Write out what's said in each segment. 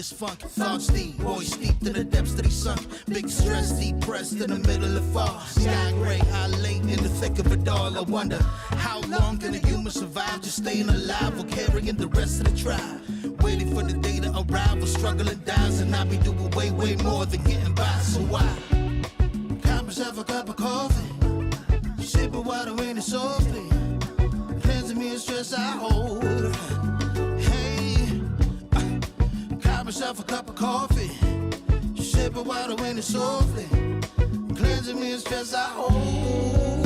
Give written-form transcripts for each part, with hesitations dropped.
this funk. Thoughts deep, boys steeped in the depths that he sunk. Big stress, depressed in the middle of fall. Sky gray, I late in the thick of it all. I wonder, how long can a human survive just staying alive or carrying the rest of the tribe? Waiting for the day to arrive or struggling dies, and I be doing way, way more than getting by. So why? Cop myself a cup of coffee, sipping water in it softly, cleansing me of stress I hold. Hey, cop myself a cup of coffee, sipping water in it softly, cleansing me of stress I hold.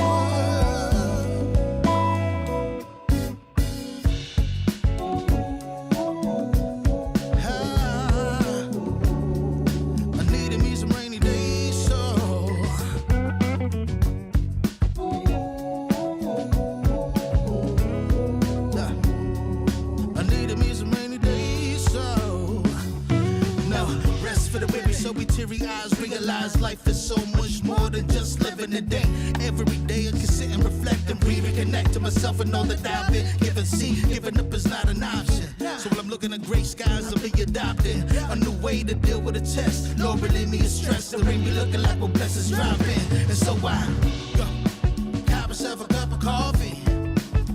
Realize life is so much more than just living a day. Every day I can sit and reflect and reconnect to myself and all that I've been given. See, giving up is not an option. So while I'm looking at gray skies, I'll be adopting a new way to deal with a test. Lord, relieve me of stress. The ring be looking like what blessings drop in. And so I got myself a cup of coffee,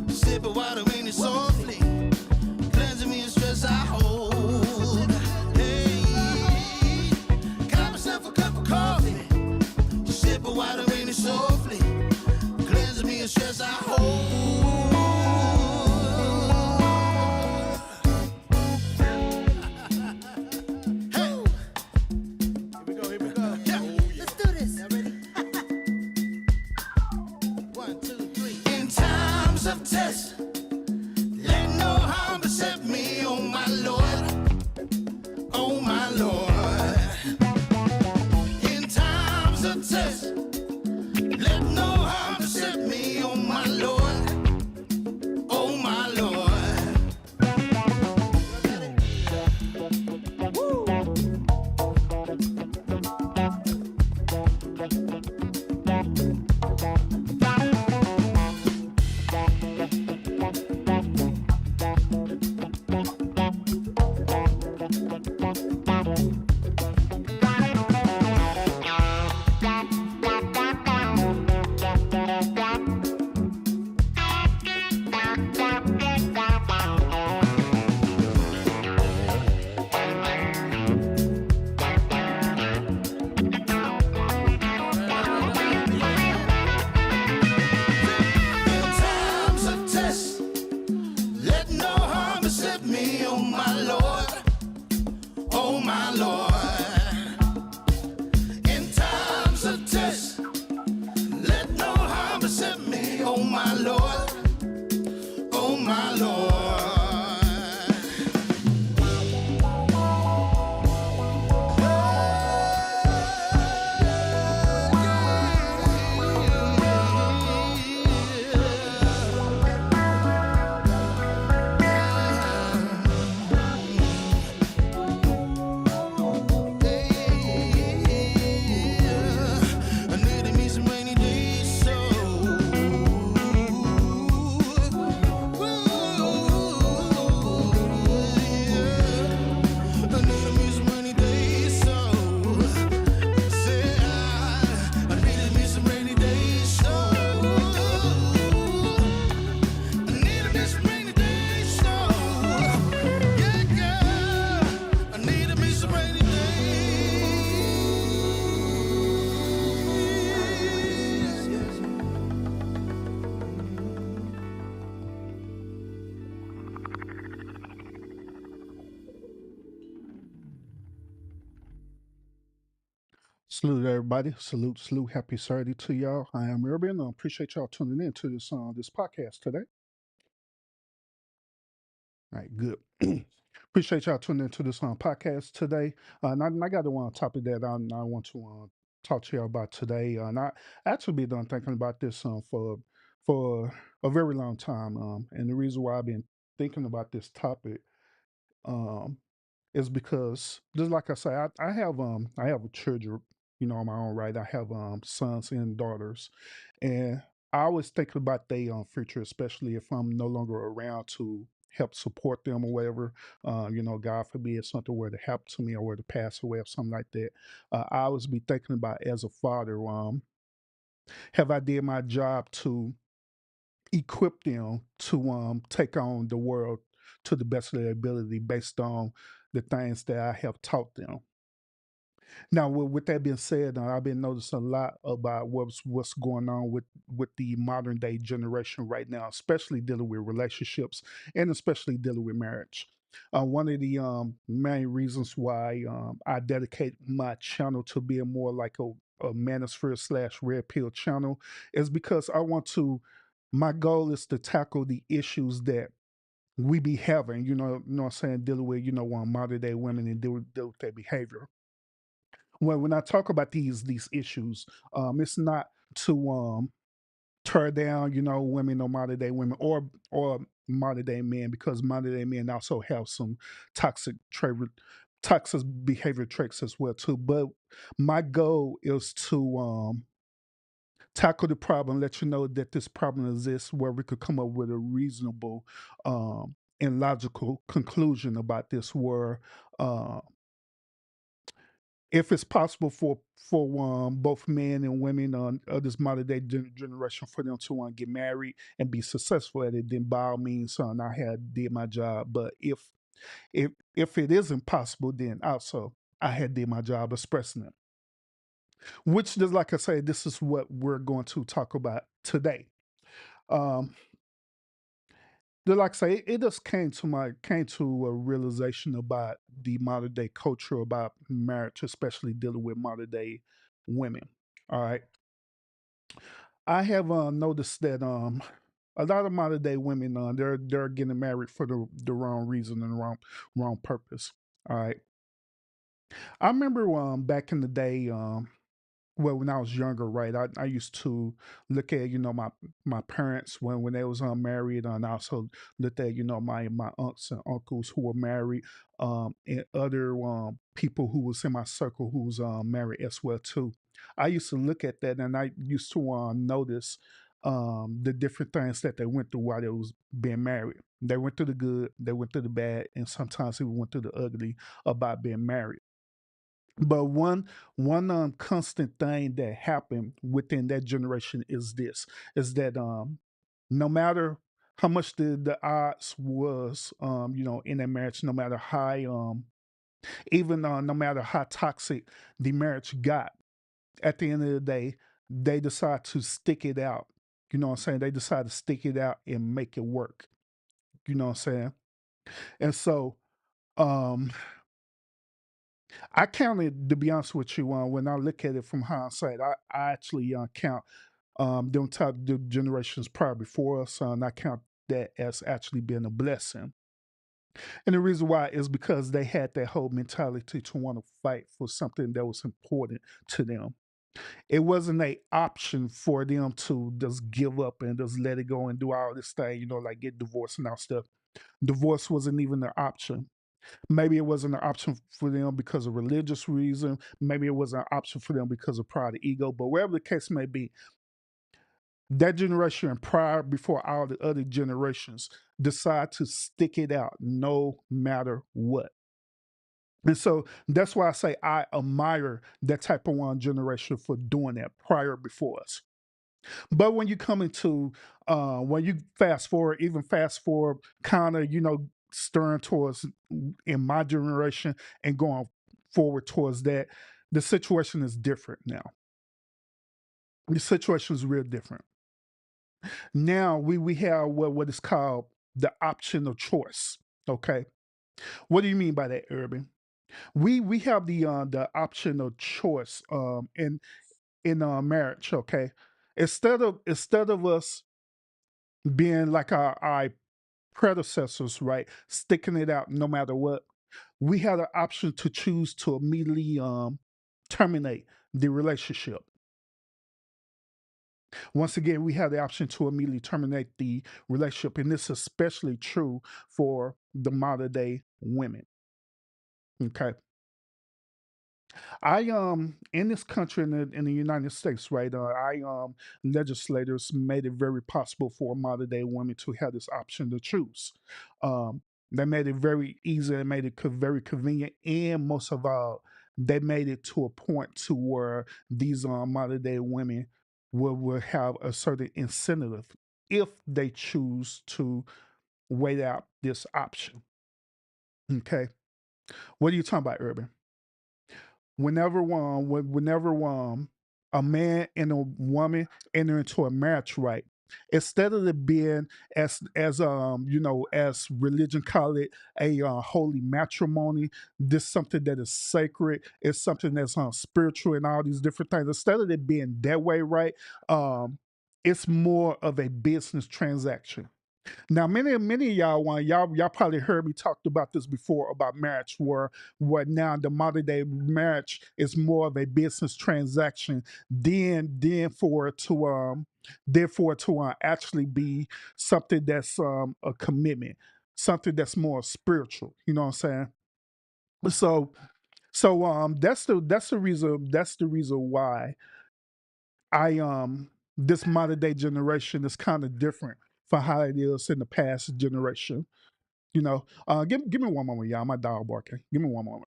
sipping water in it softly, cleansing me of stress I hold. Water in it softly, cleansing me of stress I hold. Hey, here we go. Yeah. Let's do this. Y'all ready? 1, 2, 3. In times of test, let no harm beset me, oh my Lord, oh my Lord. In times of test, let no harm beset me, oh my Lord, oh my Lord. Salute everybody. Salute. Happy Saturday to y'all. I am Urban. I appreciate y'all tuning in to this podcast today. All right, good. Appreciate y'all tuning into this podcast today. And I got one topic that I want to talk to y'all about today. And I actually been done thinking about this for a very long time. And the reason why I've been thinking about this topic is because just like I say, I have children, on my own right. I have sons and daughters, and I always think about their future, especially if I'm no longer around to help support them or whatever. God forbid something were to happen to me or were to pass away or something like that. I always be thinking about as a father, have I did my job to equip them to take on the world to the best of their ability based on the things that I have taught them. Now, with that being said, I've been noticing a lot about what's going on with the modern day generation right now, especially dealing with relationships and especially dealing with marriage. One of the main reasons why I dedicate my channel to being more like a manosphere slash red pill channel is because I want to. My goal is to tackle the issues that we be having, what I'm saying, dealing with, modern day women and deal with their behavior. When I talk about these issues, it's not to tear down, women or modern day women or modern day men, because modern day men also have some toxic behavior traits as well too. But my goal is to tackle the problem, let you know that this problem exists, where we could come up with a reasonable and logical conclusion about this, where uh, if it's possible for both men and women of this modern day generation for them to get married and be successful at it, then by all means, I had did my job. But if it isn't possible, then also I had did my job expressing it. Which just like I say, this is what we're going to talk about today. Um, like I say, it just came to a realization about the modern day culture about marriage, especially dealing with modern day women. All right, I have noticed that a lot of modern day women they're getting married for the wrong reason and the wrong purpose. All right, I remember back in the day, well, when I was younger, right, I used to look at my parents when they was married, and I also looked at my aunts and uncles who were married, and other people who was in my circle who was married as well too. I used to look at that, and I used to notice the different things that they went through while they was being married. They went through the good, they went through the bad, and sometimes even went through the ugly about being married. But one constant thing that happened within that generation is that no matter how much the odds was in that marriage, no matter how even no matter how toxic the marriage got, at the end of the day, they decide to stick it out. You know what I'm saying? They decide to stick it out and make it work. You know what I'm saying? And so um I counted, to be honest with you, when I look at it from hindsight, I actually count them type the generations prior before us, and I count that as actually being a blessing. And the reason why is because they had that whole mentality to want to fight for something that was important to them. It wasn't a option for them to just give up and just let it go and do all this thing, like get divorced and all stuff. Divorce wasn't even an option. Maybe it wasn't an option for them because of religious reason. Maybe it was an option for them because of pride or ego. But wherever the case may be, that generation and prior, before all the other generations, decide to stick it out no matter what. And so that's why I say I admire that type of one generation for doing that prior before us. But when you come into when you fast forward, kind of stirring towards in my generation and going forward towards that, the situation is different now. The situation is real different. Now we have what is called the option of choice. Okay, what do you mean by that, Urban? We have the option of choice in marriage. Okay, instead of us being like our predecessors, right? Sticking it out no matter what. We had an option to choose to immediately terminate the relationship. Once again, we have the option to immediately terminate the relationship, and this is especially true for the modern day women. Okay. In this country, in the United States, right? Legislators made it very possible for modern day women to have this option to choose. Um, they made it very easy. They made it very convenient, and most of all, they made it to a point to where these modern day women will have a certain incentive if they choose to wait out this option. Okay, what are you talking about, Urban? Whenever a man and a woman enter into a marriage, right, instead of it being as religion call it, a holy matrimony, this something that is sacred, it's something that's spiritual and all these different things, instead of it being that way, right, um it's more of a business transaction. Now, many of y'all want y'all probably heard me talked about this before about marriage, where now the modern day marriage is more of a business transaction than for it to actually be something that's a commitment, something that's more spiritual. You know what I'm saying? So that's the reason why I this modern day generation is kind of different from how it is in the past generation. Give me one moment, y'all. My dog barking. Give me one moment.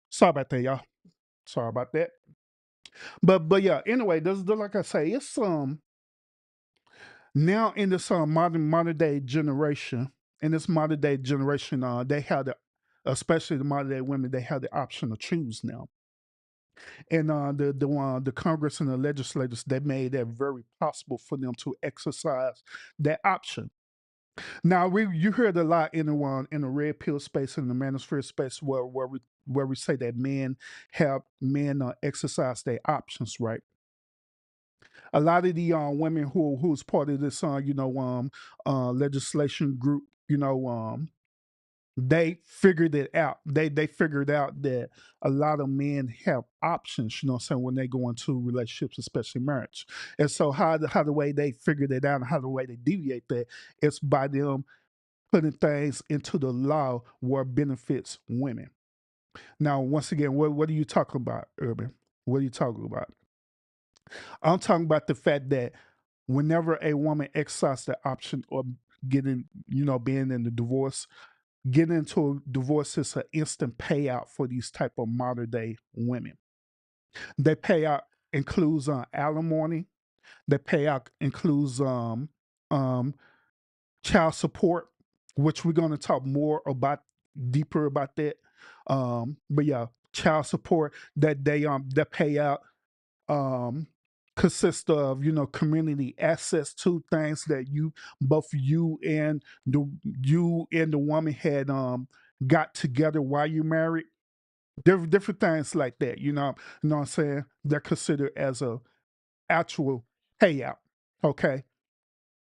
Sorry about that, y'all. Sorry about that. But yeah. Anyway, like I say, it's now in this modern day generation. In this modern day generation, they have especially the modern day women, they have the option to choose now. And the Congress and the legislators, they made that very possible for them to exercise that option. Now you heard a lot in the red pill space and the manosphere space where we say that men exercise their options, right? A lot of the women who's part of this legislation group, they figured it out. They figured out that a lot of men have options, you know what I'm saying, when they go into relationships, especially marriage. And so how the way they figured it out and how the way they deviate that, it's by them putting things into the law where benefits women. Now, once again, what are you talking about, Urban? What are you talking about? I'm talking about the fact that whenever a woman exercises the option of being in the divorce, getting into a divorce is an instant payout for these type of modern day women. They payout includes alimony. The payout includes um, child support, which we're going to talk more about deeper about that. But yeah, child support that payout um consists of community access to things that both you and the woman had got together while you married. Different things like that, you know what I'm saying? They're considered as a actual payout. Okay.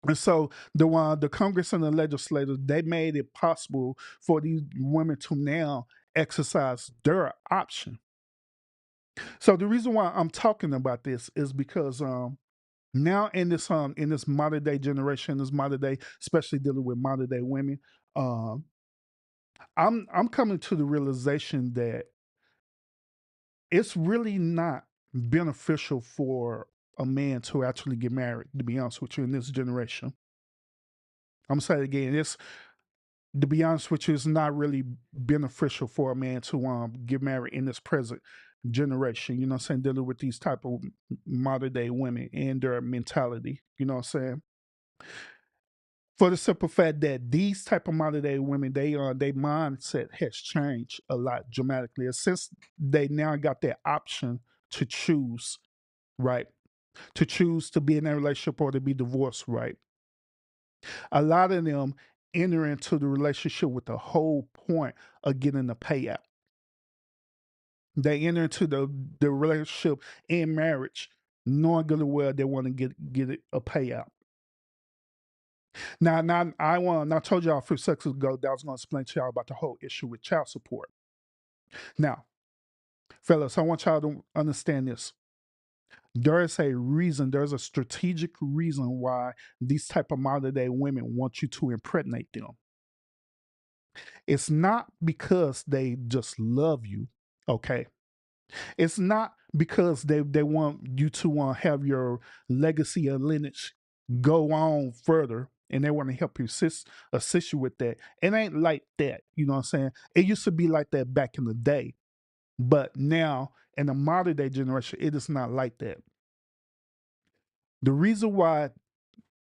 And so the Congress and the legislators, they made it possible for these women to now exercise their option. So the reason why I'm talking about this is because now in this modern day generation, this modern day, especially dealing with modern day women, um, I'm coming to the realization that it's really not beneficial for a man to actually get married. To be honest with you, in this generation, I'm saying it again, it's to be honest with you, it's not really beneficial for a man to get married in this present generation. You know what I'm saying? Dealing with these type of modern day women and their mentality. You know what I'm saying? For the simple fact that these type of modern day women, they mindset has changed a lot dramatically. And since they now got their option to choose, right? To choose to be in a relationship or to be divorced, right? A lot of them enter into the relationship with the whole point of getting a payout. They enter into the relationship and marriage knowing good and well they want to get a payout. Now I told y'all a few seconds ago that I was going to explain to y'all about the whole issue with child support. Now, fellas, I want y'all to understand this. There is a reason, there's a strategic reason why these type of modern day women want you to impregnate them. It's not because they just love you, okay? It's not because they want you to have your legacy or lineage go on further and they want to help you assist you with that. It ain't like that, you know what I'm saying? It used to be like that back in the day, but now in the modern day generation, it is not like that. The reason why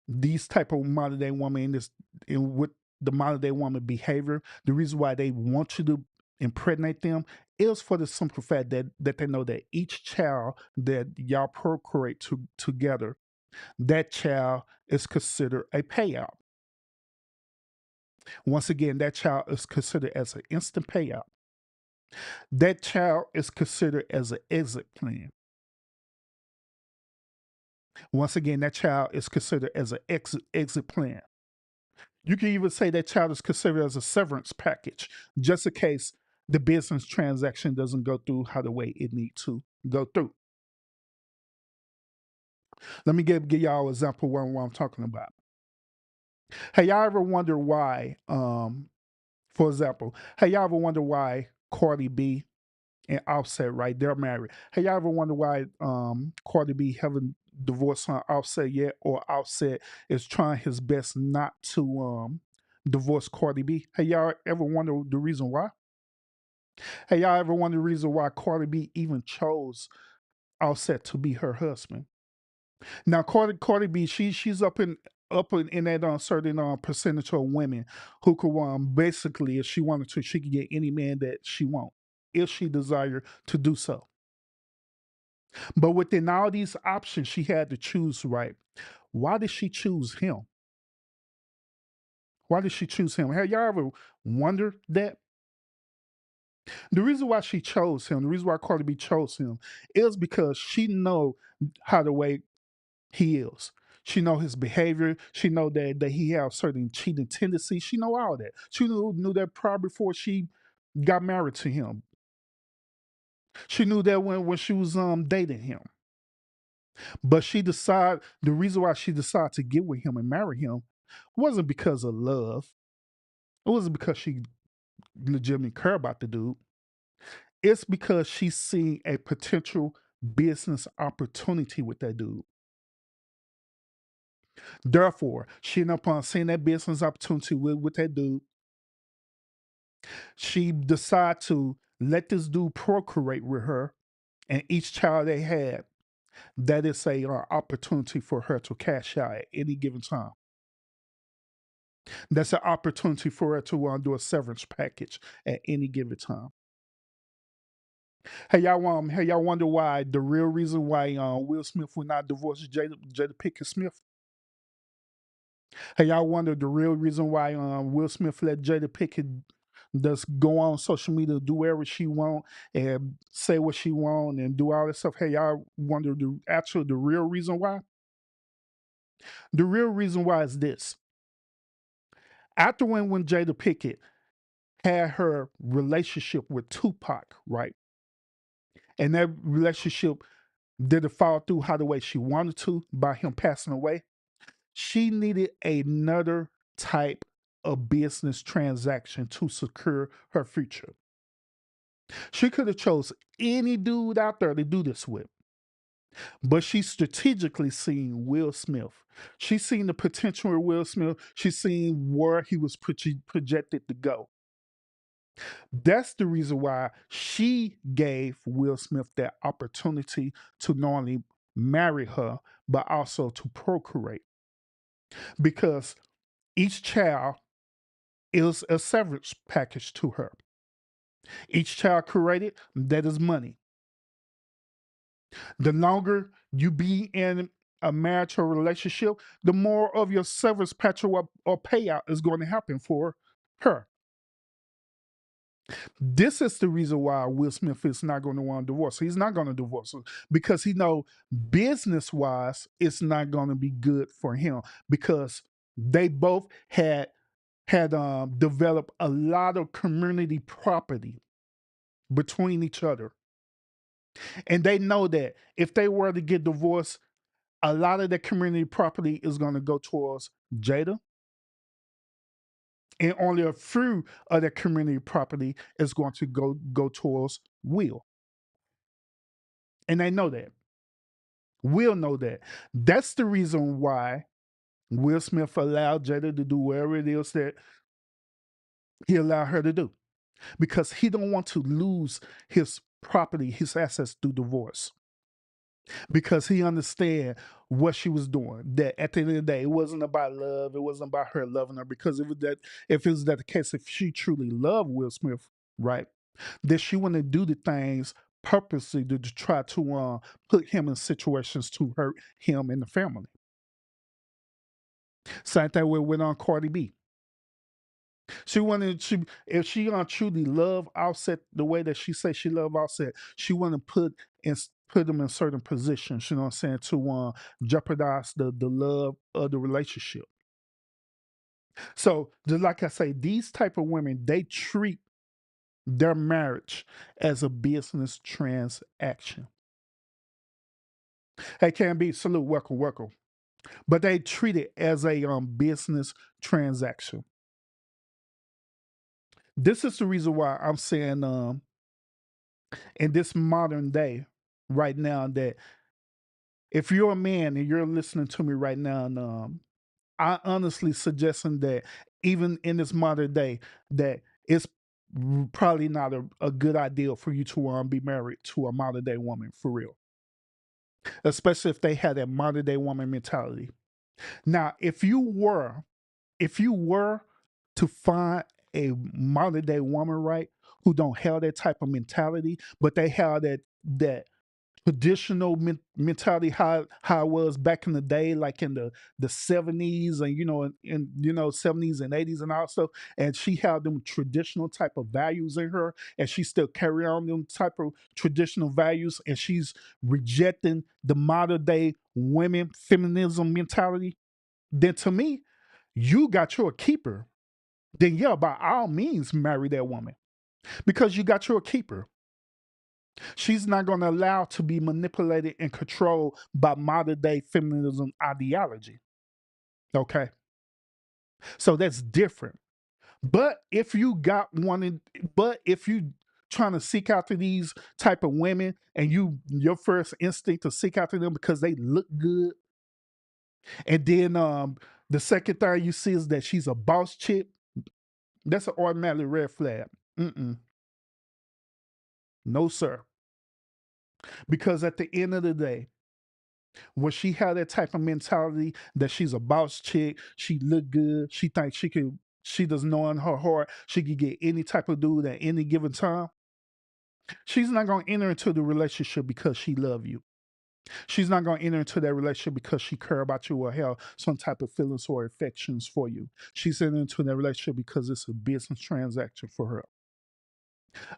these type of modern day woman in with the modern day woman behavior, the reason why they want you to impregnate them is for the simple fact that they know that each child that y'all procreate together, that child is considered a payout. Once again, that child is considered as an instant payout. That child is considered as an exit plan. Once again, that child is considered as an exit plan. You can even say that child is considered as a severance package, just in case the business transaction doesn't go through how the way it needs to go through. Let me give y'all an example of what I'm talking about. Hey, y'all ever wonder why, for example, hey, y'all ever wonder why Cardi B and Offset, right? They're married. Hey, y'all ever wonder why Cardi B haven't divorced her Offset yet, or Offset is trying his best not to divorce Cardi B? Hey, y'all ever wonder the reason why? Hey, y'all ever wonder the reason why Cardi B even chose Offset to be her husband? Now, Cardi B, she's in that certain percentage of women who could basically, if she wanted to, she could get any man that she want if she desired to do so. But within all these options, she had to choose right. Why did she choose him? Why did she choose him? Have y'all ever wondered that? The reason why she chose him, the reason why Cardi B chose him, is because she know how the way he is. She know his behavior. She know that he have certain cheating tendencies. She know all that. She knew that probably before she got married to him. She knew that when she was dating him. But she decided the reason why she decided to get with him and marry him wasn't because of love. It wasn't because she legitimately cared about the dude. It's because she seen a potential business opportunity with that dude. Therefore, she ended up on seeing that business opportunity with that dude. She decided to let this dude procreate with her, and each child they had, that is a opportunity for her to cash out at any given time. That's an opportunity for her to do a severance package at any given time. Hey y'all wonder why the real reason why Will Smith will not divorce Jada Pinkett Smith? Hey, y'all wonder the real reason why Will Smith let Jada Pinkett just go on social media, do whatever she want, and say what she want, and do all this stuff? Hey, y'all wonder the real reason why? The real reason why is this: after when Jada Pinkett had her relationship with Tupac, right, and that relationship didn't fall through how the way she wanted to by him passing away, she needed another type of business transaction to secure her future. She could have chose any dude out there to do this with, but she strategically seen Will Smith. She seen the potential of Will Smith. She seen where he was projected to go. That's the reason why she gave Will Smith that opportunity to not only marry her, but also to procreate. Because each child is a severance package to her. Each child created, that is money. The longer you be in a marriage or relationship, the more of your severance package or payout is going to happen for her. This is the reason why Will Smith is not going to want to divorce. He's not going to divorce her because he know business wise it's not going to be good for him because They both had developed a lot of community property between each other, and they know that if they were to get divorced, a lot of the community property is going to go towards Jada, and only a few of the community property is going to go towards Will, and they know that. Will know that. That's the reason why Will Smith allowed Jada to do whatever it is that he allowed her to do, because he don't want to lose his property, his assets through divorce, because he understand what she was doing. That at the end of the day, it wasn't about love. It wasn't about her loving her. Because if it was that the case, if she truly loved Will Smith, right, then she wouldn't do the things purposely to try to put him in situations to hurt him and the family. Same thing with on Cardi B. She wanted to, if she truly love Offset the way that she say she love Offset, she want to put them in certain positions. You know what I'm saying, to jeopardize the love of the relationship. So just like I say, these type of women, they treat their marriage as a business transaction. Hey, can be salute, welcome, welcome. But they treat it as a business transaction. This is the reason why I'm saying in this modern day, right now, that if you're a man and you're listening to me right now, and I honestly suggesting that even in this modern day, that it's probably not a good idea for you to be married to a modern day woman, for real, especially if they had that modern day woman mentality. Now, if you were to find a modern day woman, right, who don't have that type of mentality, but they have that traditional mentality, how it was back in the day, like in the 70s, and in 70s and 80s and all stuff, and she had them traditional type of values in her, and she still carry on them type of traditional values, and she's rejecting the modern day women feminism mentality, then to me, you got your keeper. Then yeah, by all means marry that woman, because you got your keeper. She's not going to allow to be manipulated and controlled by modern day feminism ideology. Okay. So that's different. But if you got one, but if you trying to seek after these type of women, and your first instinct to seek after them because they look good, and then the second thing you see is that she's a boss chick, that's an automatic red flag. Mm-mm. No, sir. Because at the end of the day, when she had that type of mentality that she's a boss chick, she look good, she thinks she does know in her heart she could get any type of dude at any given time. She's not going to enter into the relationship because she love you. She's not going to enter into that relationship because she care about you or have some type of feelings or affections for you. She's entering into that relationship because it's a business transaction for her,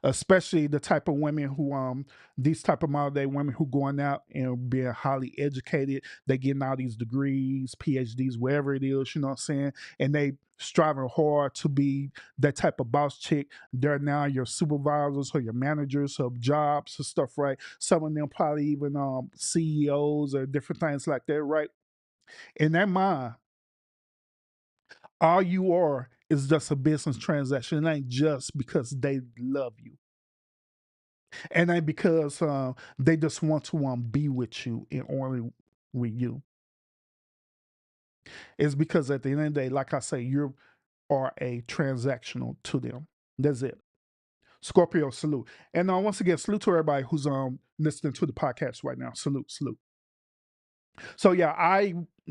especially the type of women who these type of modern day women who going out and being highly educated, they getting all these degrees, PhDs, wherever it is, you know what I'm saying, and they striving hard to be that type of boss chick. They're now your supervisors or your managers of jobs and stuff, right? Some of them probably even CEOs or different things like that, right? In their mind, all you are is just a business transaction. It ain't just because they love you, and ain't because they just want to be with you and only with you. It's because at the end of the day, like I say, you are a transactional to them. That's it. Scorpio, salute. And once again, salute to everybody who's listening to the podcast right now. Salute, salute. So yeah,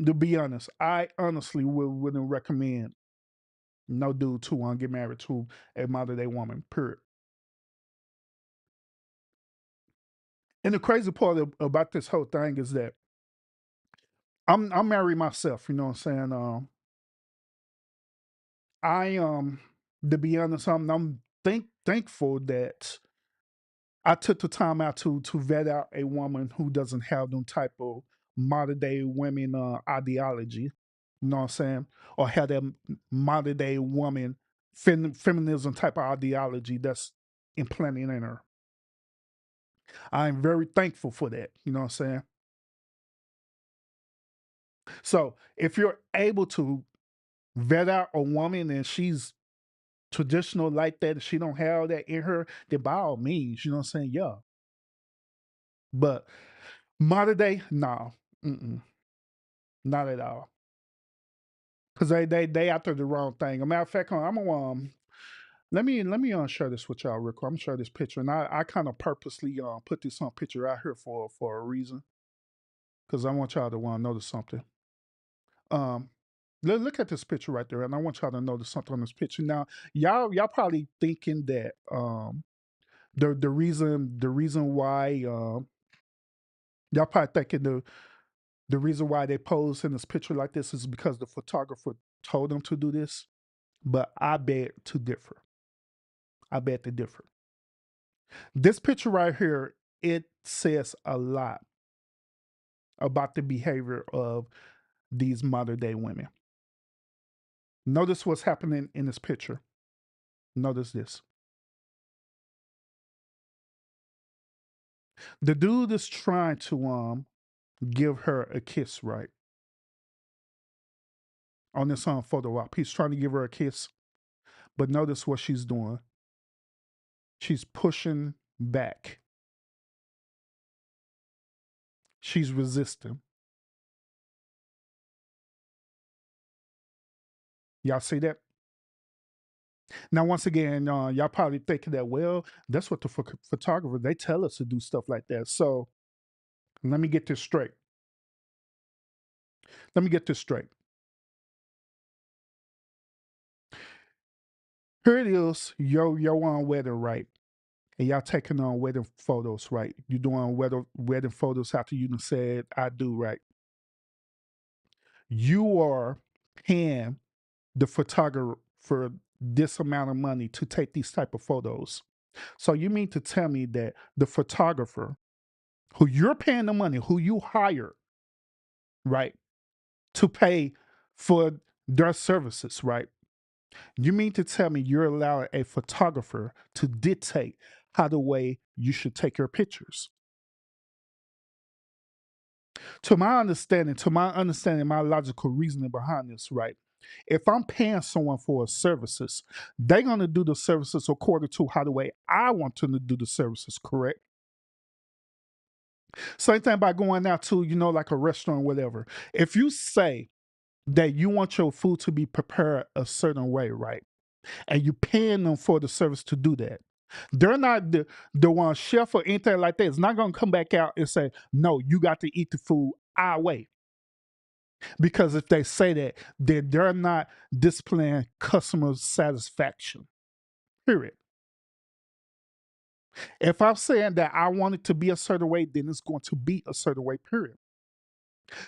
to be honest, I honestly wouldn't recommend no dude to get married to a modern day woman. Period. And the crazy part about this whole thing is that I'm married myself. You know what I'm saying? I to be honest, I'm thankful that I took the time out to vet out a woman who doesn't have them type of modern day women ideology. You know what I'm saying? Or have that modern day woman feminism type of ideology that's implanted in her. I'm very thankful for that. You know what I'm saying? So if you're able to vet out a woman and she's traditional like that, and she don't have that in her, then by all means, you know what I'm saying? Yeah. But modern day, no, not at all. Cause they after the wrong thing. A matter of fact, I'm gonna let me share this with y'all real quick. I'm gonna share this picture, and I kind of purposely put this picture out here for a reason, because I want y'all to want to notice something. Um, look at this picture right there, and I want y'all to notice something on this picture. Now, y'all probably thinking that the reason why y'all probably thinking the reason why they pose in this picture like this is because the photographer told them to do this. But I beg to differ. I beg to differ. This picture right here, it says a lot about the behavior of these modern day women. Notice what's happening in this picture. Notice this. The dude is trying to give her a kiss, right? On this photo op. He's trying to give her a kiss. But notice what she's doing. She's pushing back. She's resisting. Y'all see that? Now, once again, y'all probably thinking that, well, that's what the photographer, they tell us to do stuff like that. So let me get this straight. Let me get this straight. Here it is, yo on wedding, right? And y'all taking on wedding photos, right? You doing wedding photos after you done said I do, right? You are paying the photographer this amount of money to take these type of photos. So you mean to tell me that the photographer who you're paying the money, who you hire, right, to pay for their services, right? You mean to tell me you're allowing a photographer to dictate how the way you should take your pictures? To my understanding, my logical reasoning behind this, right? If I'm paying someone for services, they're gonna do the services according to how the way I want them to do the services, correct? Same thing by going out to, like a restaurant, whatever. If you say that you want your food to be prepared a certain way, right? And you paying them for the service to do that. They're not the one chef or anything like that. It's not gonna come back out and say, no, you got to eat the food our way. Because if they say that, then they're not displaying customer satisfaction. Period. If I'm saying that I want it to be a certain way, then it's going to be a certain way, period.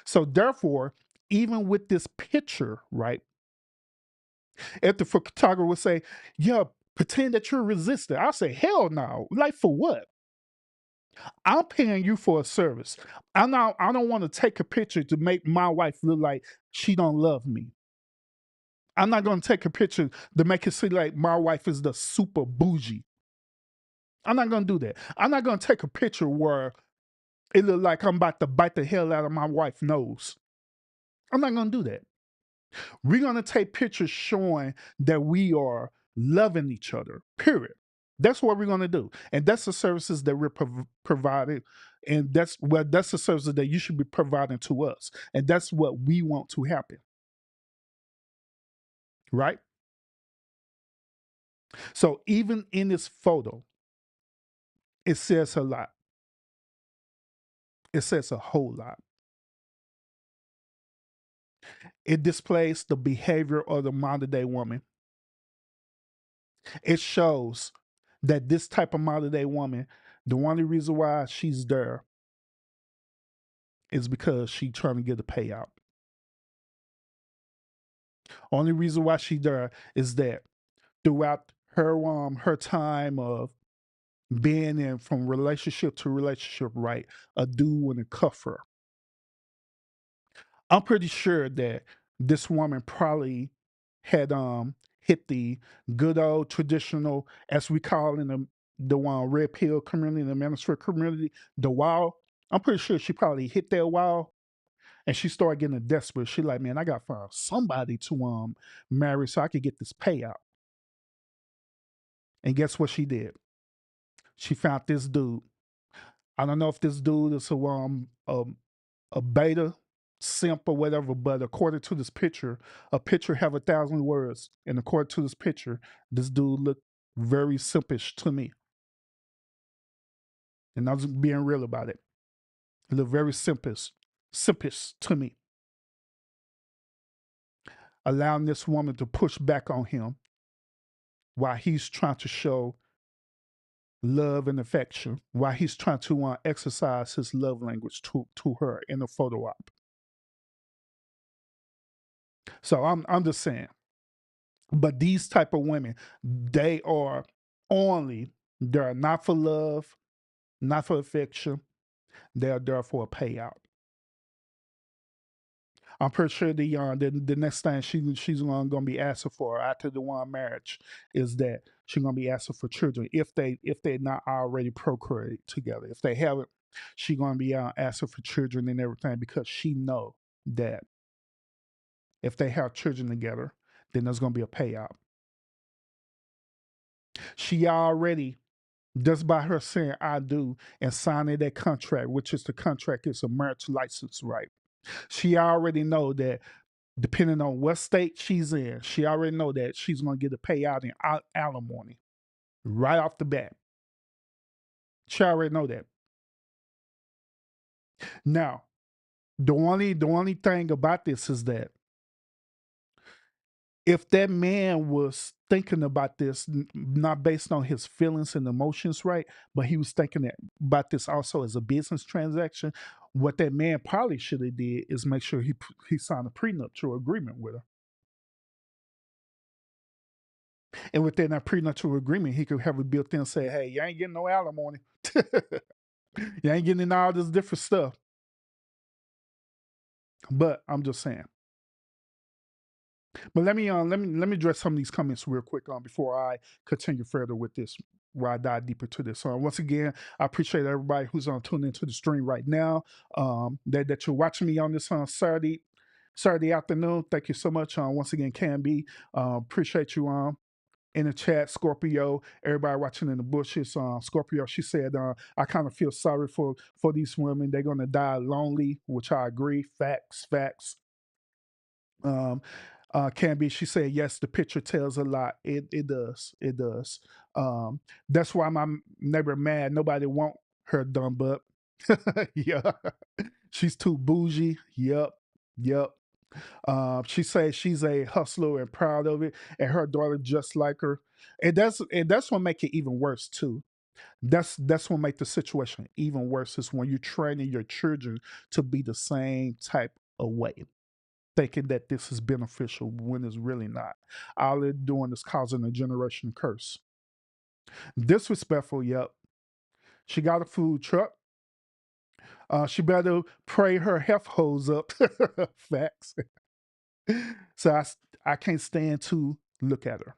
So therefore, even with this picture, right? If the photographer would say, yeah, pretend that you're resistant, I'll say, hell no. Like for what? I'm paying you for a service. I don't want to take a picture to make my wife look like she don't love me. I'm not gonna take a picture to make it seem like my wife is the super bougie. I'm not gonna do that. I'm not gonna take a picture where it look like I'm about to bite the hell out of my wife's nose. I'm not gonna do that. We're gonna take pictures showing that we are loving each other. Period. That's what we're gonna do, and that's the services that we're providing, and that's the services that you should be providing to us, and that's what we want to happen, right? So even in this photo, it says a lot. It says a whole lot. It displays the behavior of the modern day woman. It shows that this type of modern day woman, the only reason why she's there is because she's trying to get a payout. Only reason why she's there is that throughout her time of being in from relationship to relationship, right, a dude would cuff her. I'm pretty sure that this woman probably had hit the good old traditional, as we call in the one red pill community, the ministry community, the wall. I'm pretty sure she probably hit that wall and she started getting desperate. She like, man, I gotta find somebody to marry so I could get this payout. And guess what she did? She found this dude. I don't know if this dude is a beta simp or whatever, but according to this picture, a picture have 1,000 words, and according to this picture, this dude looked very simpish to me, and I was being real about it. He looked very simpish to me, allowing this woman to push back on him while he's trying to show love and affection, while he's trying to exercise his love language to her in a photo op. So I'm just saying. But these type of women, they are they're not for love, not for affection. They're there for a payout. I'm pretty sure the next thing she's gonna be asking for after the one marriage is that she's gonna be asking for children if they're not already procreated together. If they haven't, she's gonna be asking for children and everything because she know that if they have children together, then there's gonna be a payout. She already, just by her saying I do and signing that contract, which is the contract is a marriage license, right? She already know that depending on what state she's in, she already know that she's gonna get a payout in alimony right off the bat. She already know that. Now, the only thing about this is that if that man was thinking about this not based on his feelings and emotions, right, but he was thinking about this also as a business transaction, what that man probably should have did is make sure he signed a prenuptial agreement with her, and within that prenuptial agreement, he could have it built in and say, "Hey, you ain't getting no alimony, you ain't getting all this different stuff." But I'm just saying. But let me address some of these comments real quick before I continue further with this, where I dive deeper to this. So once again, I appreciate everybody who's on tuning into the stream right now. That you're watching me on this on Saturday afternoon. Thank you so much. Once again, Can be appreciate you in the chat, Scorpio, everybody watching in the bushes. Scorpio, she said, I kind of feel sorry for these women. They're gonna die lonely, which I agree. Facts, facts. Um, can be. She said, yes, the picture tells a lot. It does. It does. That's why my neighbor mad. Nobody want her dumb butt. Yeah. She's too bougie. Yep. Yep. She says she's a hustler and proud of it, and her daughter just like her. And that's what make it even worse too. That's what make the situation even worse is when you're training your children to be the same type of way, thinking that this is beneficial when it's really not. All they're doing is causing a generation curse. Disrespectful, yep. She got a food truck. She better pray her health hose up. Facts. So I can't stand to look at her.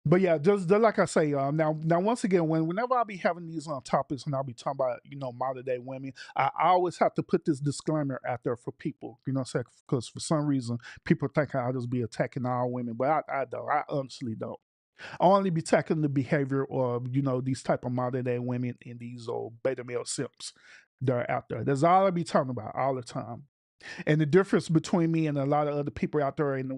But yeah, just like I say, now once again, whenever I be having these topics and I'll be talking about modern day women, I always have to put this disclaimer out there for people, because for some reason people think I'll just be attacking all women, but I don't. I honestly don't. I only be attacking the behavior of these type of modern day women and these old beta male simps that are out there. That's all I be talking about all the time. And the difference between me and a lot of other people out there in the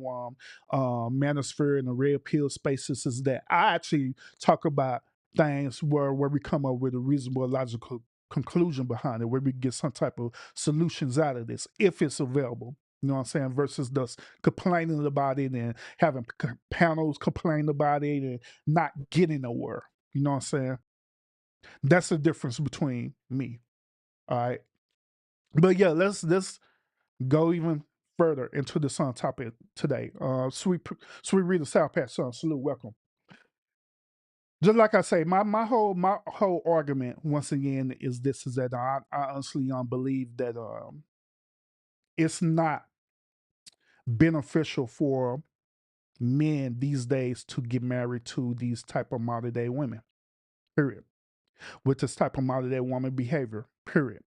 manosphere and the red pill spaces is that I actually talk about things where we come up with a reasonable, logical conclusion behind it, where we get some type of solutions out of this if it's available. You know what I'm saying? Versus just complaining about it and having panels complain about it and not getting nowhere. You know what I'm saying? That's the difference between me. All right. But yeah, let's go even further into the sun topic today. Sweet Rita South Patch son, salute, welcome. Just like I say, my whole argument once again is this: is that I honestly believe that it's not beneficial for men these days to get married to these type of modern day women. Period. With this type of modern day woman behavior. Period.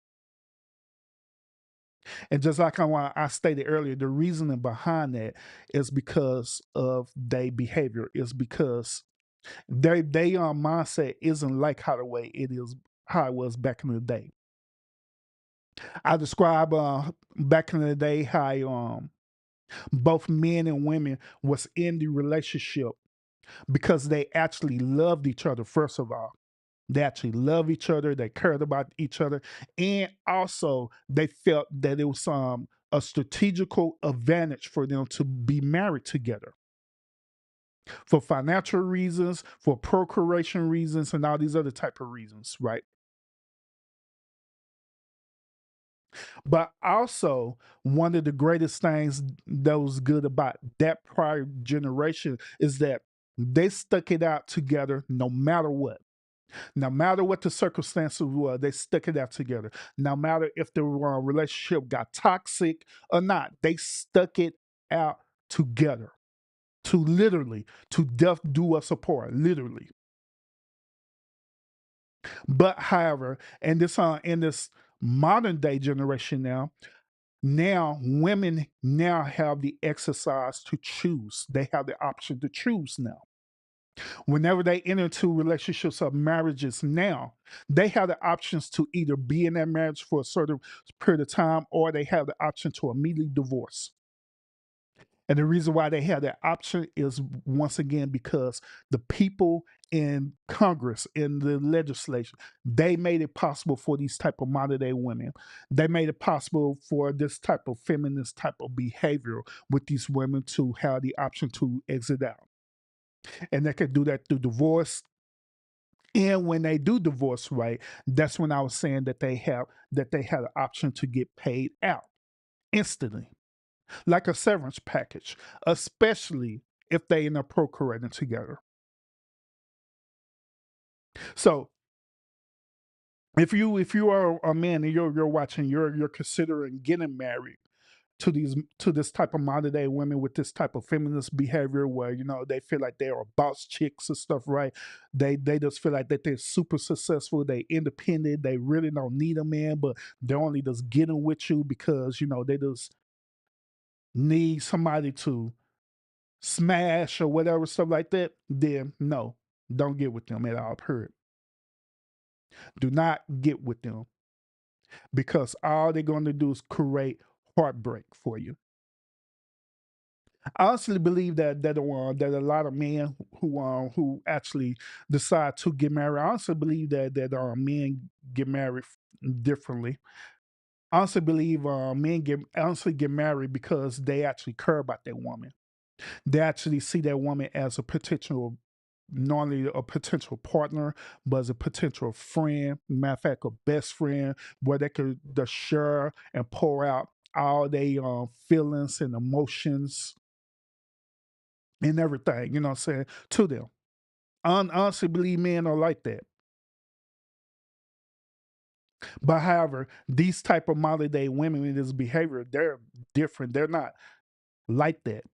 And just like I stated earlier, the reasoning behind that is because of their behavior. Is because they mindset isn't like how the way it is how it was back in the day. I describe back in the day how both men and women was in the relationship because they actually loved each other. First of all, they actually loved each other. They cared about each other, and also they felt that it was a strategical advantage for them to be married together for financial reasons, for procreation reasons, and all these other type of reasons, right? But also, one of the greatest things that was good about that prior generation is that they stuck it out together no matter what. No matter what the circumstances were, they stuck it out together. No matter if the relationship got toxic or not, they stuck it out together to literally, to death do us apart, literally. But however, in this modern day generation now women now have the exercise to choose. They have the option to choose now. Whenever they enter into relationships or marriages now, they have the options to either be in that marriage for a certain period of time or they have the option to immediately divorce. And the reason why they have that option is once again because the people in Congress, in the legislation, they made it possible for these type of modern day women. They made it possible for this type of feminist type of behavior with these women to have the option to exit out. And they could do that through divorce. And when they do divorce, right, that's when I was saying that they have an option to get paid out instantly, like a severance package, especially if they end up procreating together. So if you are a man and you're watching, you're considering getting married to this type of modern day women with this type of feminist behavior where they feel like they are boss chicks and stuff, right? They just feel like that they're super successful, they independent, they really don't need a man, but they're only just getting with you because they just need somebody to smash or whatever stuff like that. Then no, don't get with them at all. Period. Do not get with them because all they're going to do is create heartbreak for you. I honestly believe that a lot of men who actually decide to get married. I also believe that men get married differently. I also believe men get married because they actually care about that woman. They actually see that woman as a potential, not only a potential partner, but as a potential friend. Matter of fact, a best friend where they could just share and pour out all their feelings and emotions and everything, you know what I'm saying, to them. I honestly believe men are like that. But however, these type of modern day women in this behavior, they're different. They're not like that.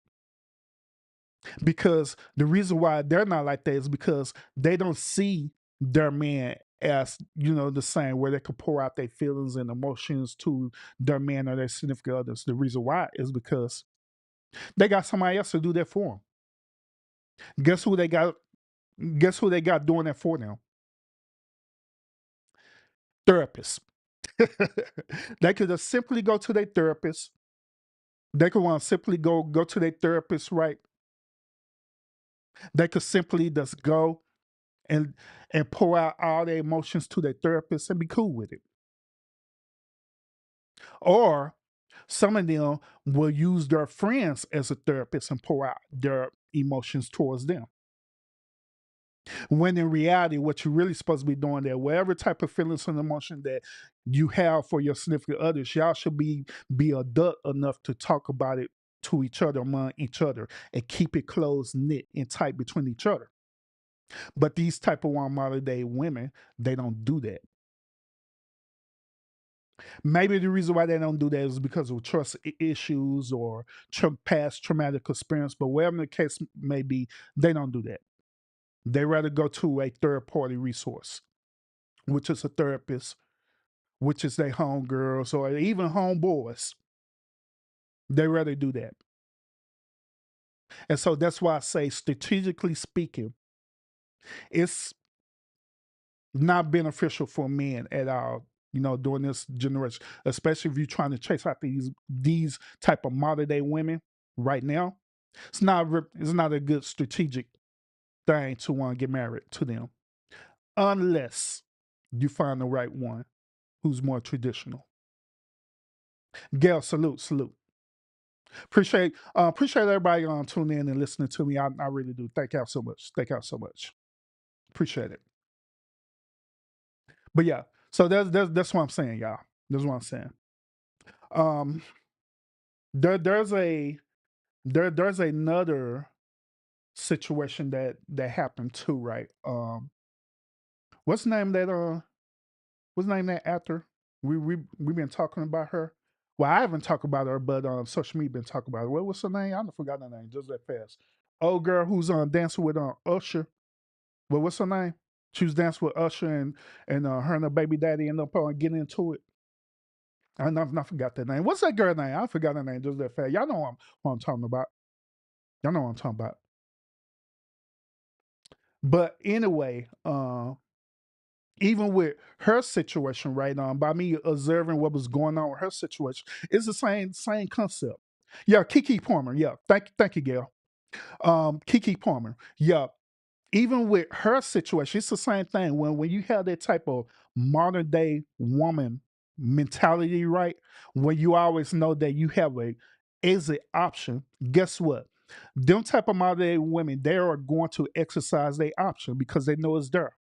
Because the reason why they're not like that is because they don't see their man as, the same where they could pour out their feelings and emotions to their man or their significant others. The reason why is because they got somebody else to do that for them. Guess who they got doing that for them? Therapists. They could just simply go to their therapist. They could want to simply go to their therapist, right? They could simply just go and pour out all their emotions to their therapist and be cool with it. Or some of them will use their friends as a therapist and pour out their emotions towards them. When in reality, what you're really supposed to be doing there, whatever type of feelings and emotion that you have for your significant others, y'all should be adult enough to talk about it to each other, among each other, and keep it close knit and tight between each other. But these type of modern day women, they don't do that. Maybe the reason why they don't do that is because of trust issues or past traumatic experience, but whatever the case may be, they don't do that. They rather go to a third party resource, which is a therapist, which is their homegirls or even homeboys. They rather do that. And so that's why I say, strategically speaking, it's not beneficial for men at all, during this generation, especially if you're trying to chase out these type of modern day women right now. It's not a good strategic thing to want to get married to them unless you find the right one who's more traditional. Gail, salute. Appreciate everybody tuning in and listening to me. I really do. Thank y'all so much. Thank y'all so much. Appreciate it. But yeah, so that's what I'm saying, y'all. That's what I'm saying. Um, there's there's another situation that happened too, right? What's the name of that what's the name of that actor? We've been talking about her. Well, I haven't talked about her, but social media been talking about her. What's her name? I don't forgot her name just that fast. Old girl who's on dancing with Usher. Well, what's her name? She was dancing with Usher and her and her baby daddy ended up getting into it. I forgot that name. What's that girl name? I forgot her name just that fast. Y'all know what I'm talking about. Y'all know what I'm talking about. But anyway, even with her situation right now, by me observing what was going on with her situation, it's the same concept. Yeah, Kiki Palmer. Yeah, thank you, Gail. Kiki Palmer. Yeah, even with her situation, it's the same thing. When you have that type of modern day woman mentality, right? When you always know that you have a exit option, guess what? Them type of modern day women, they are going to exercise their option because they know it's there.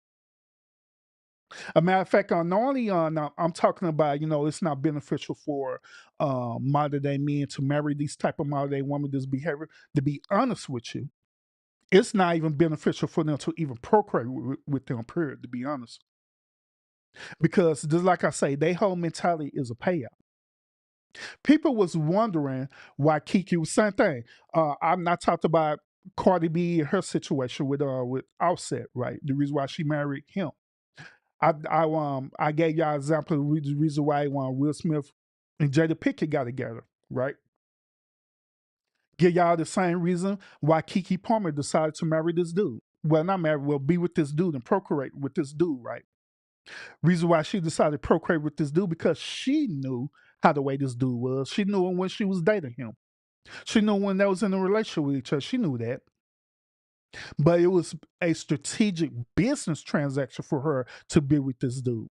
A matter of fact, not only now I'm talking about, it's not beneficial for modern day men to marry these type of modern day women, this behavior. To be honest with you, it's not even beneficial for them to even procreate with them, period, to be honest. Because just like I say, their whole mentality is a payout. People was wondering why Kiki was same thing. I'm not talked about Cardi B and her situation with Offset, right? The reason why she married him. I gave y'all example of the reason why Will Smith and Jada Pinkett got together, right? Give y'all the same reason why Kiki Palmer decided to marry this dude. Well, not marry, well, be with this dude and procreate with this dude, right? Reason why she decided to procreate with this dude because she knew how the way this dude was. She knew him when she was dating him. She knew when they was in a relationship with each other. She knew that. But it was a strategic business transaction for her to be with this dude.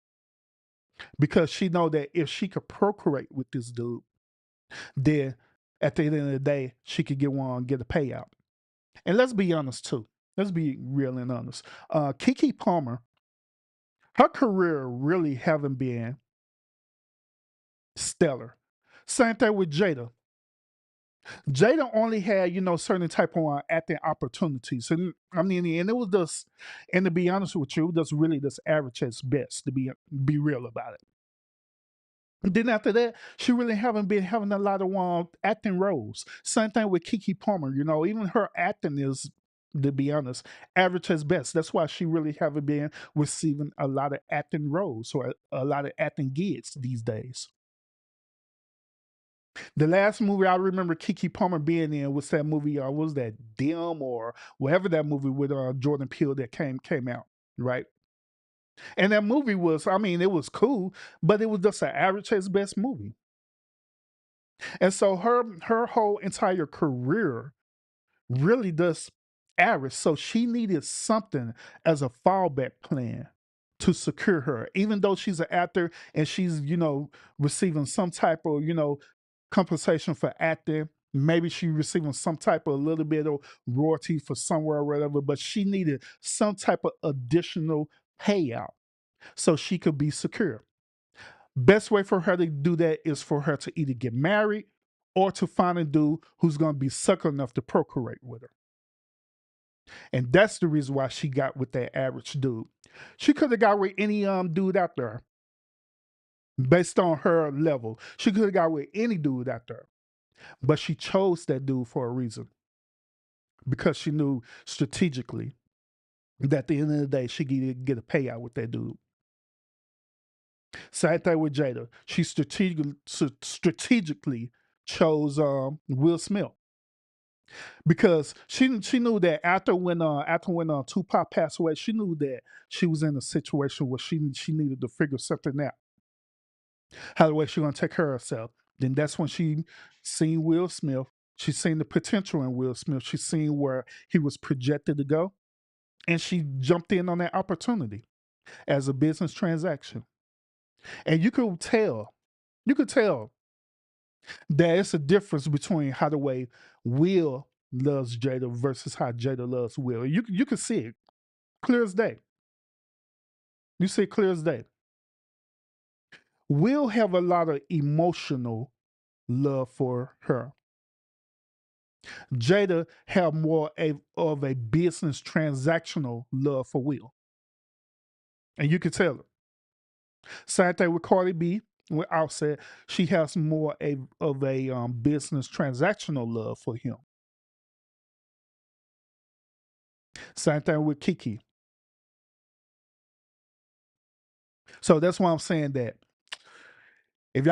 Because she know that if she could procreate with this dude, then at the end of the day, she could get a payout. And let's be honest too. Let's be real and honest. Kiki Palmer, her career really haven't been stellar. Same thing with Jada. Jada only had, certain type of acting opportunities. And I mean, and it was just, and to be honest with you, it was really just average at best, to be real about it. And then after that, she really haven't been having a lot of acting roles. Same thing with Kiki Palmer. Even her acting is, to be honest, average as best. That's why she really haven't been receiving a lot of acting roles or a lot of acting gigs these days. The last movie I remember Kiki Palmer being in was that movie. What was that Dim or whatever that movie with Jordan Peele that came out, right? And that movie was, I mean, it was cool, but it was just an average as best movie. And so her whole entire career really does average. So she needed something as a fallback plan to secure her, even though she's an actor and she's, receiving some type of, compensation for acting. Maybe she receiving some type of a little bit of royalty for somewhere or whatever, but she needed some type of additional payout so she could be secure. Best way for her to do that is for her to either get married or to find a dude who's going to be sucker enough to procreate with her. And that's the reason why she got with that average dude. She could have got with any dude out there. based on her level. She could have got with any dude out there, but she chose that dude for a reason because she knew strategically that at the end of the day she could get a payout with that dude. Same thing with Jada. She strategically chose Will Smith because she knew that after when Tupac passed away, she knew that she was in a situation where she needed to figure something out. How the way she gonna take care of herself. Then that's when she seen Will Smith. She seen the potential in Will Smith. She seen where he was projected to go, and she jumped in on that opportunity as a business transaction. And you could tell that it's a difference between how the way Will loves Jada versus how Jada loves Will. You can see it clear as day. You see it clear as day. Will have a lot of emotional love for her. Jada have more of a business transactional love for Will, and you can tell it. Same thing with Cardi B. With Offset, she has more of a business transactional love for him. Same thing with Kiki. So that's why I'm saying that if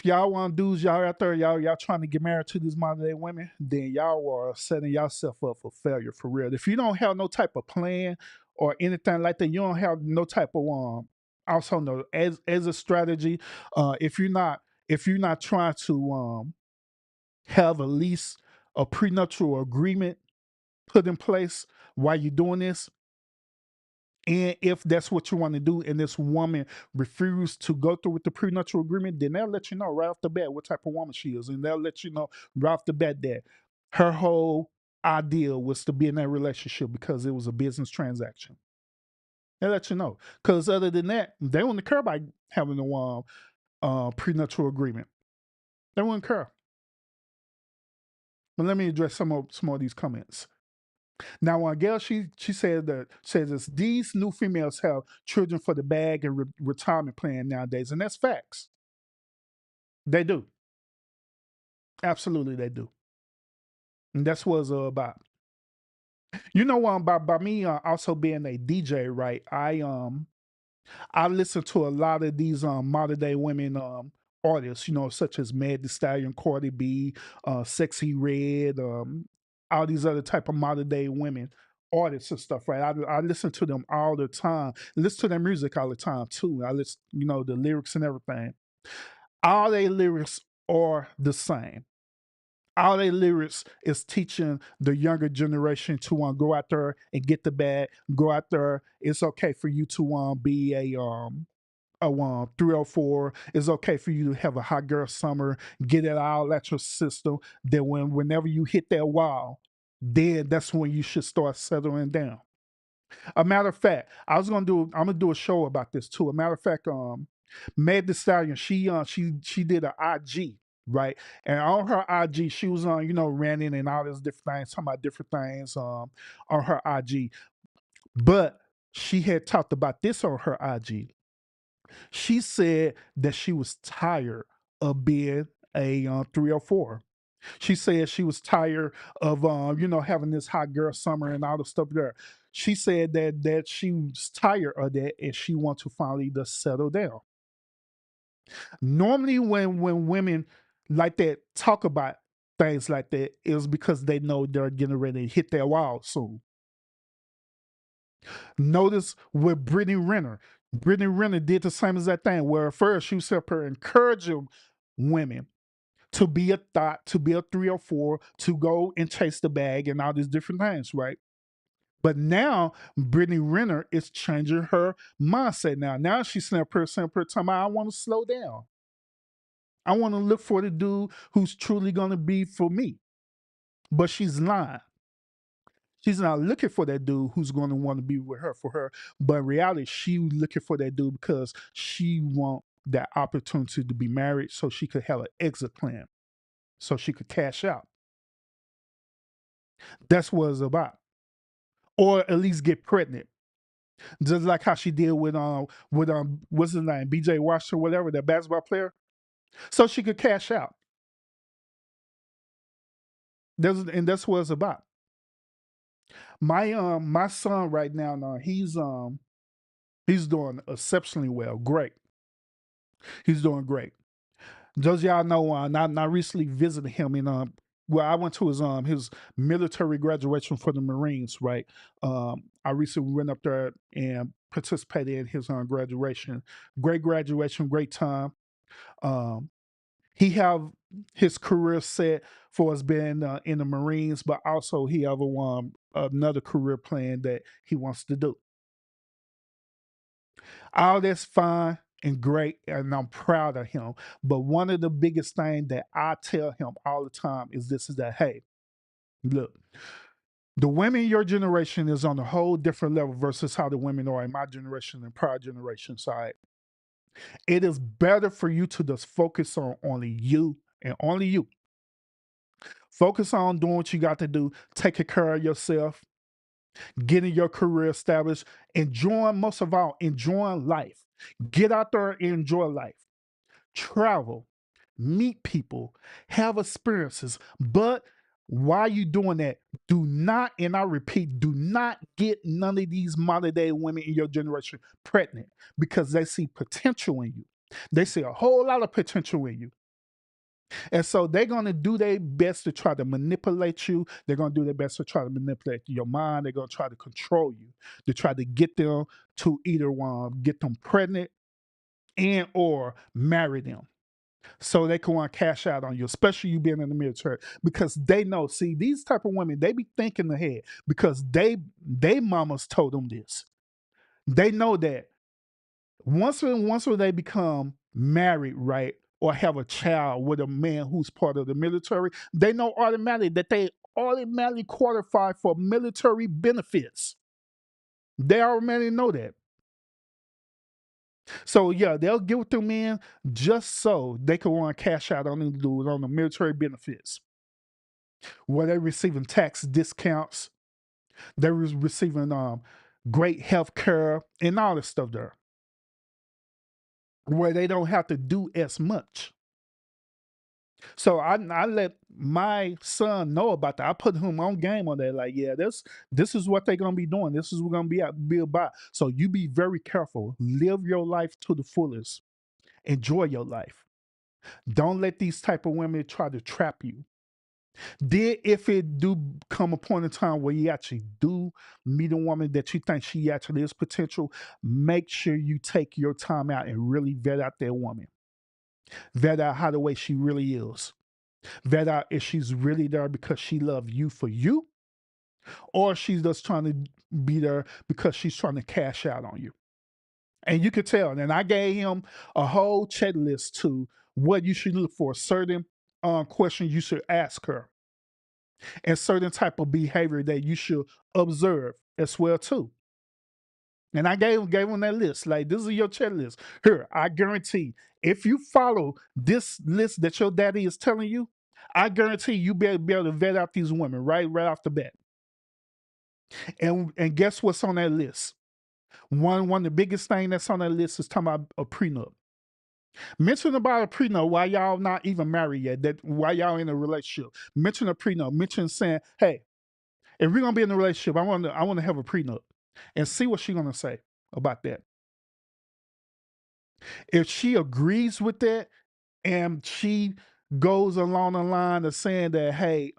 y'all want dudes y'all out there y'all trying to get married to these modern day women, then y'all are setting yourself up for failure for real. If you don't have no type of plan or anything like that, you don't have no type of also no as a strategy. If you're not trying to have at least a prenuptial agreement put in place while you're doing this, and if that's what you want to do, and this woman refused to go through with the prenuptial agreement, then they'll let you know right off the bat what type of woman she is. And they'll let you know right off the bat that her whole idea was to be in that relationship because it was a business transaction. They'll let you know. Because other than that, they wouldn't care about having a prenuptial agreement. They wouldn't care. But let me address some of these comments. Now, one girl, she says this, these new females have children for the bag and retirement plan nowadays, and that's facts. They do, absolutely, they do, and that's what it's all about. You know what? By me also being a DJ, right? I listen to a lot of these modern day women artists, such as Meg Thee Stallion, Cardi B, Sexy Red, all these other type of modern day women artists and stuff, right? I listen to them all the time. Listen to their music all the time too. I listen, the lyrics and everything. All their lyrics are the same. All their lyrics is teaching the younger generation to go out there and get the bag. Go out there. It's okay for you to be a 304. It's okay for you to have a hot girl summer. Get it all at your system. Then whenever you hit that wall, then that's when you should start settling down. A matter of fact, I'm gonna do a show about this too. A matter of fact, Meg Thee Stallion, she did an IG, right? And on her IG, she was on, ranting and all these different things, talking about different things on her IG. But she had talked about this on her IG. She said that she was tired of being a 304. She said she was tired of having this hot girl summer and all the stuff there. She said that she was tired of that and she wants to finally just settle down. Normally when women like that talk about things like that, is because they know they're getting ready to hit their wall soon. Notice with Brittany Renner. Brittany Renner did the same as that thing where at first she was up here encouraging women to be a thought, to be a 304, to go and chase the bag and all these different things, right? But now Brittany Renner is changing her mindset now. Now she's saying per time, I want to slow down. I want to look for the dude who's truly going to be for me. But she's lying. She's not looking for that dude who's going to want to be with her for her. But in reality, she looking for that dude because she want that opportunity to be married so she could have an exit plan, so she could cash out. That's what it's about. Or at least get pregnant. just like how she did with what's his name, BJ Washington, whatever, that basketball player, so she could cash out. That's what it's about. My son right now, he's doing exceptionally well. Great. He's doing great. Those y'all know, I recently visited him in well, I went to his military graduation for the Marines, right? I recently went up there and participated in his graduation. Great graduation, great time. Um, he have his career set for us being in the Marines, but also he have another career plan that he wants to do. All that's fine and great, and I'm proud of him. But one of the biggest things that I tell him all the time is this: is that, hey, look, the women in your generation is on a whole different level versus how the women are in my generation and prior generations. All right, it is better for you to just focus on only you and only you. Focus on doing what you got to do, taking care of yourself, getting your career established, enjoying, most of all, enjoying life. Get out there and enjoy life. Travel, meet people, have experiences. But while you doing that, do not, and I repeat, do not get none of these modern day women in your generation pregnant because they see potential in you. They see a whole lot of potential in you. And so they're going to do their best to try to manipulate you. They're going to do their best to try to manipulate your mind. They're going to try to control you, to try to get them to either get them pregnant and or marry them so they can want to cash out on you, especially you being in the military, because they know, see, these type of women, they be thinking ahead because they mamas told them this. They know that once when they become married, right, or have a child with a man who's part of the military, they know automatically that they automatically qualify for military benefits. They already know that. So yeah, they'll get with them men just so they can want to cash out on them dudes on the military benefits. Where they're receiving tax discounts, they're receiving great health care and all this stuff there. Where they don't have to do as much. So I let my son know about that. I put him on game on that. Like, yeah, this is what they're gonna be doing. This is what gonna be about. So you be very careful. Live your life to the fullest. Enjoy your life. Don't let these type of women try to trap you. Then if it do come a point in time where you actually do meet a woman that you think she actually is potential, make sure you take your time out and really vet out that woman. Vet out how the way she really is. Vet out if she's really there because she loves you for you, or she's just trying to be there because she's trying to cash out on you. And you could tell. And I gave him a whole checklist to what you should look for, certain questions you should ask her, and certain type of behavior that you should observe as well too. And I gave him that list. Like, this is your checklist. Here, I guarantee if you follow this list that your daddy is telling you, I guarantee you be able to vet out these women right off the bat. And guess what's on that list? One of the biggest thing that's on that list is talking about a prenup. Mention about a prenup while y'all not even married yet. That while y'all in a relationship. Mention a prenup. Mention saying, hey, if we're gonna be in a relationship, I want to have a prenup, and see what she's gonna say about that. If she agrees with that and she goes along the line of saying that, hey,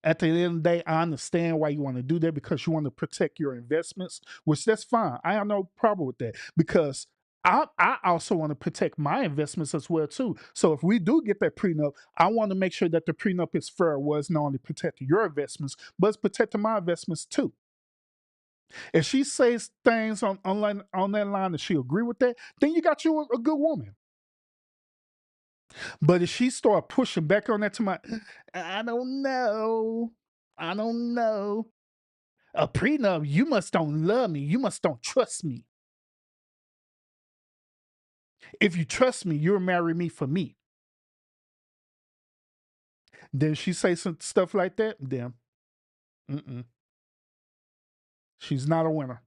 at the end of the day, I understand why you want to do that because you want to protect your investments, which that's fine. I have no problem with that because I also want to protect my investments as well too. So if we do get that prenup, I want to make sure that the prenup is fair, was not only protecting your investments, but it's protecting my investments too. If she says things on that line and she agree with that, then you got you a good woman. But if she start pushing back on that to my, I don't know, I don't know. A prenup, you must don't love me. You must don't trust me. If you trust me, you'll marry me for me. Then she say some stuff like that, then mm-mm, she's not a winner.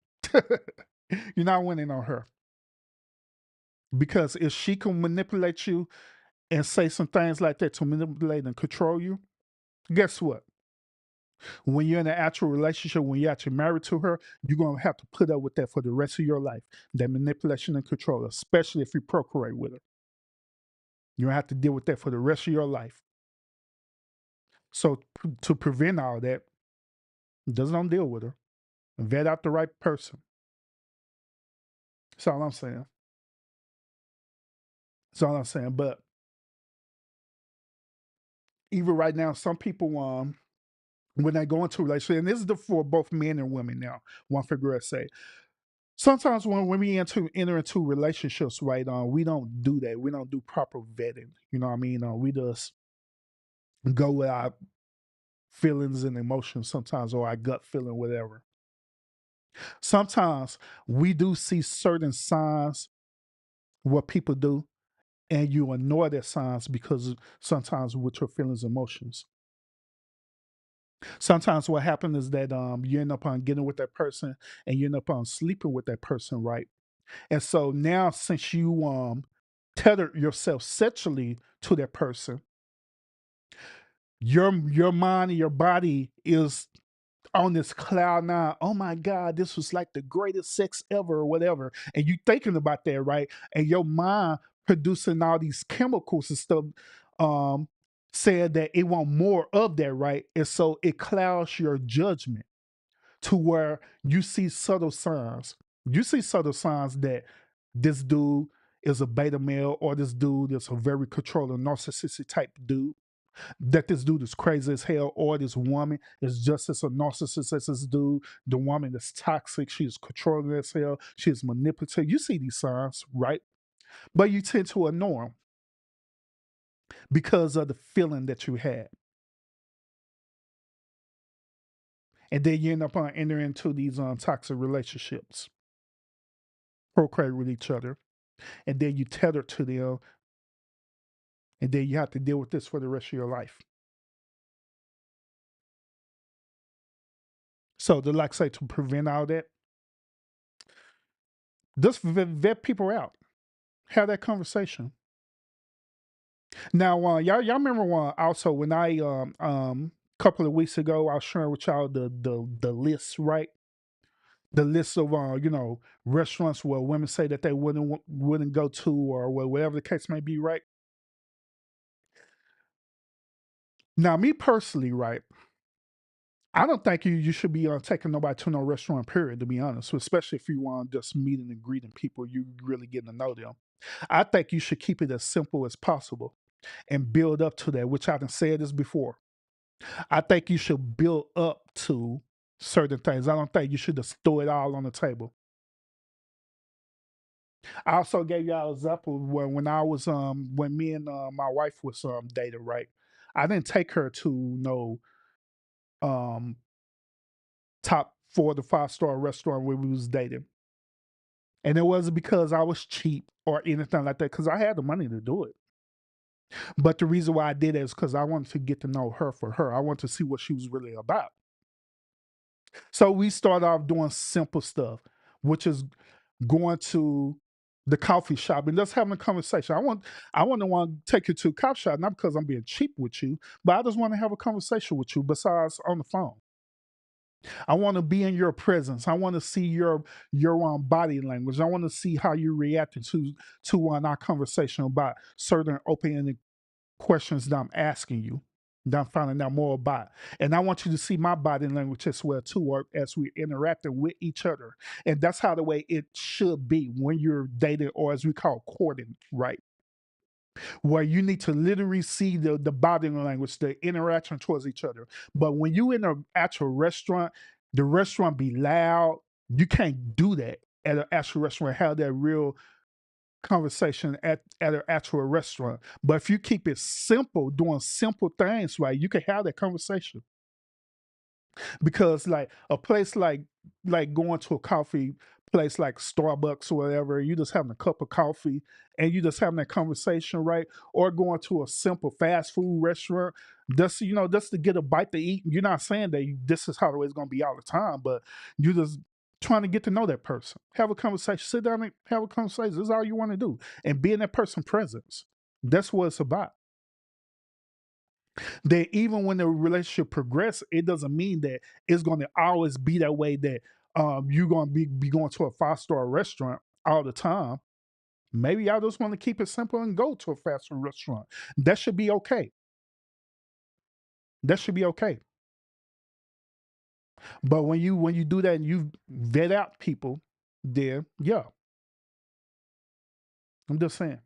You're not winning on her because if she can manipulate you and say some things like that to manipulate and control you, guess what? When you're in an actual relationship, when you're actually married to her, you're gonna have to put up with that for the rest of your life. That manipulation and control, especially if you procreate with her. You'll have to deal with that for the rest of your life. So to prevent all that, just don't deal with her. Vet out the right person. That's all I'm saying. That's all I'm saying. But even right now, some people when they go into a relationship, and this is for both men and women now, one figure I say. Sometimes when we enter into relationships, right, we don't do that. We don't do proper vetting. You know what I mean? We just go with our feelings and emotions sometimes, or our gut feeling, whatever. Sometimes we do see certain signs what people do, and you ignore their signs because sometimes with your feelings and emotions. Sometimes what happens is that you end up on getting with that person and you end up on sleeping with that person, right? And so now since you tethered yourself sexually to that person, your mind and your body is on this cloud nine. Oh my God, this was like the greatest sex ever, or whatever. And you thinking about that, right? And your mind producing all these chemicals and stuff, um, saying that it want more of that, right? And so it clouds your judgment to where you see subtle signs. You see subtle signs that this dude is a beta male, or this dude is a very controlling narcissistic type dude, that this dude is crazy as hell, or this woman is just as a narcissist as this dude. The woman is toxic, she is controlling as hell, she is manipulative. You see these signs, right? But you tend to ignore them because of the feeling that you had. And then you end up entering into these toxic relationships, procreate with each other, and then you tether to them, and then you have to deal with this for the rest of your life. So, to like say, to prevent all that, just vet people out. Have that conversation. Now, y'all remember also when I couple of weeks ago I was sharing with y'all the list, right? The list of restaurants where women say that they wouldn't go to, or whatever the case may be, right? Now, me personally, right? I don't think you should be taking nobody to no restaurant, period, to be honest, especially if you want just meeting and greeting people, you really getting to know them. I think you should keep it as simple as possible and build up to that, which I done said this before. I think you should build up to certain things. I don't think you should just throw it all on the table. I also gave y'all an example when I was when me and my wife was dating, right? I didn't take her to no um top 4 to 5 star restaurant where we was dating. And it wasn't because I was cheap or anything like that, because I had the money to do it. But the reason why I did it is because I wanted to get to know her for her. I wanted to see what she was really about. So we started off doing simple stuff, which is going to the coffee shop and just having a conversation. I want to take you to a coffee shop, not because I'm being cheap with you, but I just want to have a conversation with you besides on the phone. I want to be in your presence. I want to see your body language. I want to see how you reacted to our conversation about certain open questions that I'm asking you, that I'm finding out more about. And I want you to see my body language as well too, or as we're interacting with each other. And that's how the way it should be when you're dating, or as we call courting, right? Where you need to literally see the body language, the interaction towards each other. But when you in an actual restaurant, the restaurant be loud. You can't do that at an actual restaurant. Have that real conversation at an actual restaurant. But if you keep it simple, doing simple things, right, you can have that conversation. Because like a place like going to a coffee place like Starbucks or whatever, you just having a cup of coffee and you just having that conversation, right? Or going to a simple fast food restaurant, just to get a bite to eat. You're not saying that this is how it's gonna be all the time, but you just trying to get to know that person. Have a conversation. Sit down and have a conversation. This is all you want to do. And be in that person's presence. That's what it's about. That even when the relationship progresses, it doesn't mean that it's going to always be that way, that you're going to be going to a 5-star restaurant all the time. Maybe y'all just want to keep it simple and go to a fast food restaurant. That should be okay. That should be okay. But when you do that and you vet out people, then yeah, I'm just saying.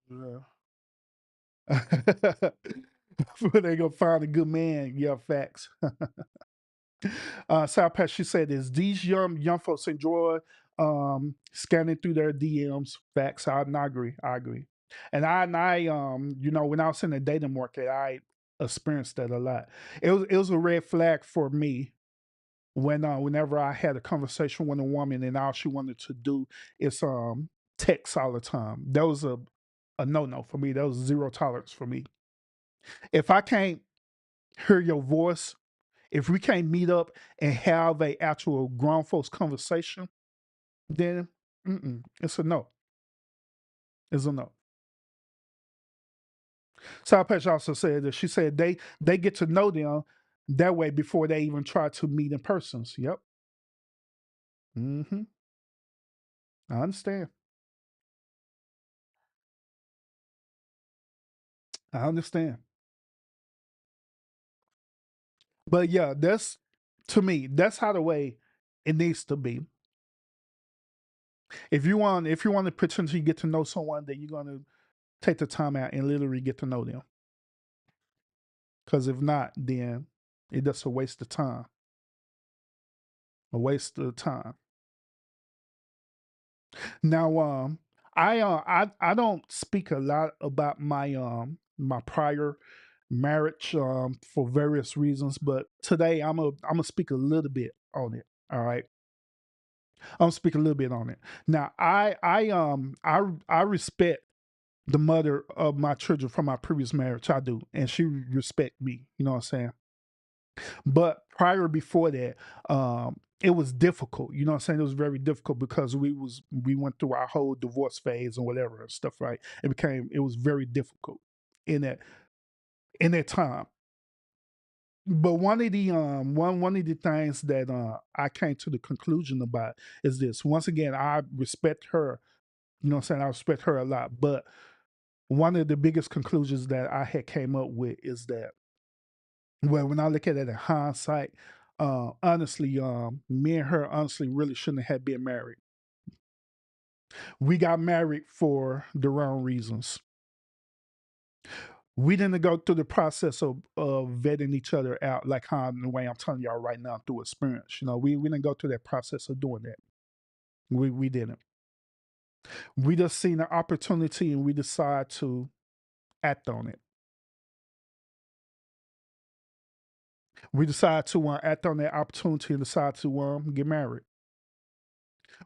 Yeah. Before they go find a good man, yeah, facts. South Patch, she said, is these young folks enjoy scanning through their DMs? Facts. I agree. I agree. And I when I was in the dating market, I experienced that a lot. It was a red flag for me whenever I had a conversation with a woman and all she wanted to do is text all the time. That was a no for me. That was zero tolerance for me. If I can't hear your voice, if we can't meet up and have a actual grown folks conversation, then it's a no. It's a no. South Patch also said that she said they get to know them that way before they even try to meet in persons. Yep. hmm I understand. I understand. But yeah, that's to me, that's how the way it needs to be. If you want to potentially get to know someone, then you're gonna take the time out and literally get to know them. Because if not, then it just a waste of time. A waste of time. Now, I don't speak a lot about my prior marriage for various reasons, but today I'm gonna speak a little bit on it. All right, I'm gonna speak a little bit on it. Now, I respect the mother of my children from my previous marriage. I do, and she respect me. You know what I'm saying? But prior before that, it was difficult. You know what I'm saying? It was very difficult because we went through our whole divorce phase and whatever and stuff, right? It was very difficult in that time. But one of the things that I came to the conclusion about is this. Once again, I respect her. You know what I'm saying? I respect her a lot. But one of the biggest conclusions that I had came up with is that, well, when I look at it in hindsight, honestly, me and her honestly really shouldn't have been married. We got married for the wrong reasons. We didn't go through the process of vetting each other out like how in the way I'm telling y'all right now through experience. You know, we didn't go through that process of doing that. We didn't. We just seen an opportunity and we decided to act on it. We decided to act on that opportunity and decide to get married.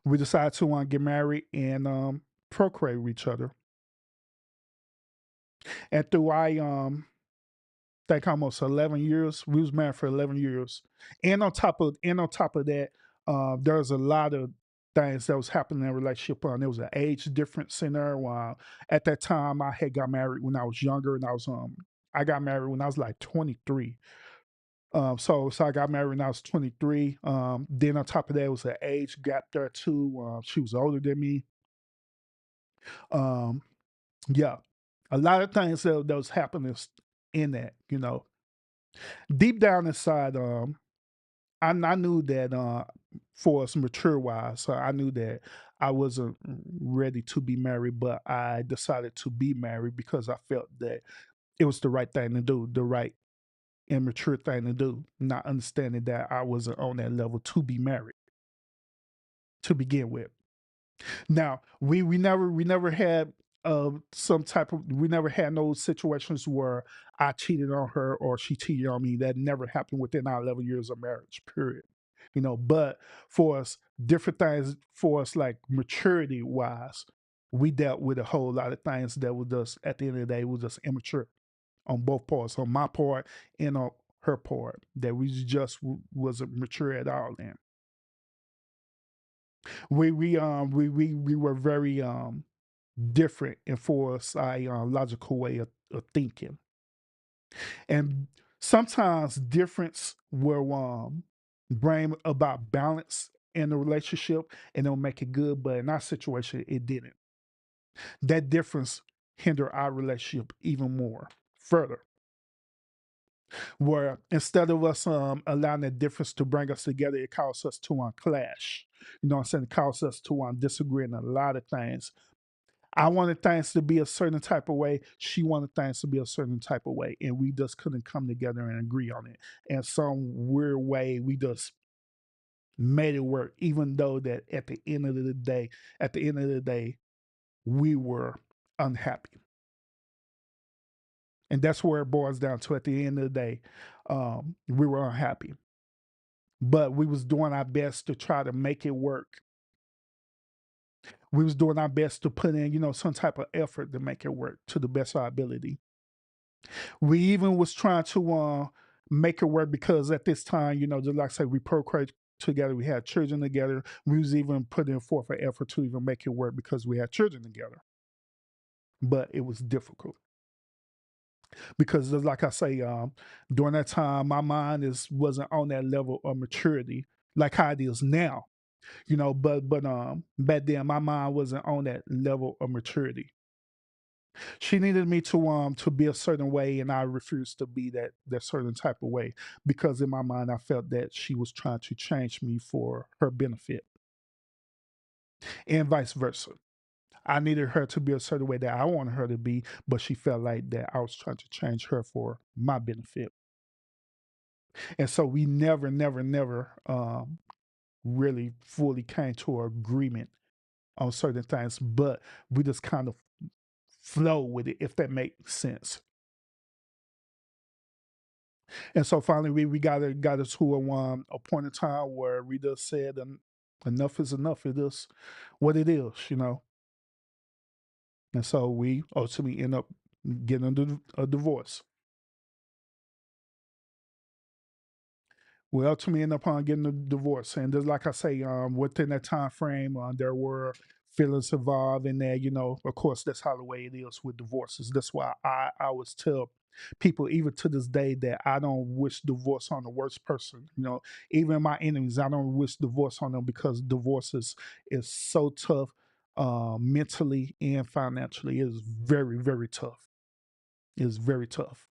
We decided to get married and procreate with each other. And through I think almost 11 years, we was married for 11 years. And on top of that, there was a lot of things that was happening in a relationship. There was an age difference in there. While at that time, I had got married when I was younger, and I got married when I was like 23. So I got married when I was 23. Then on top of that, was an age gap there too. She was older than me. Um, yeah, a lot of things that was happening in that. Deep down inside, I knew that for us mature wise, so I knew that I wasn't ready to be married, but I decided to be married because I felt that it was the right thing to do, the right and mature thing to do, not understanding that I wasn't on that level to be married to begin with. Now we never had we never had no situations where I cheated on her or she cheated on me. That never happened within our 11 years of marriage. Period. But for us, different things for us like maturity wise. we dealt with a whole lot of things that was just at the end of the day was just immature on both parts, on my part and on her part, that we just wasn't mature at all. In we were very different in for us a logical way of thinking, and sometimes difference will bring about balance in the relationship and it'll make it good. But in our situation, it didn't. That difference hindered our relationship even more further. Where instead of us allowing that difference to bring us together, it caused us to clash. You know what I'm saying? It caused us to disagree in a lot of things. I wanted things to be a certain type of way. She wanted things to be a certain type of way. And we just couldn't come together and agree on it. In some weird way, we just made it work, even though that at the end of the day, we were unhappy. And that's where it boils down to. At the end of the day, we were unhappy, but we was doing our best to try to make it work. We was doing our best to put in, some type of effort to make it work to the best of our ability. We even was trying to make it work because at this time, just like I say, we procreated together, we had children together. We was even putting forth an effort to even make it work because we had children together. But it was difficult because just like I say, during that time, my mind wasn't on that level of maturity like how it is now. But back then my mind wasn't on that level of maturity. She needed me to be a certain way, and I refused to be that certain type of way because in my mind I felt that she was trying to change me for her benefit, and vice versa. I needed her to be a certain way that I wanted her to be, but she felt like that I was trying to change her for my benefit. And so we never really fully came to an agreement on certain things, but we just kind of flow with it, if that makes sense. And so finally, we got it to a point in time where we just said, enough is enough. It is what it is. And so we ultimately end up getting a divorce. We ultimately end up on getting a divorce, and just like I say, within that time frame, there were feelings involved in there. Of course, that's how the way it is with divorces. That's why I always tell people, even to this day, that I don't wish divorce on the worst person. Even my enemies, I don't wish divorce on them because divorce is so tough, mentally and financially. It is very tough. It's very tough.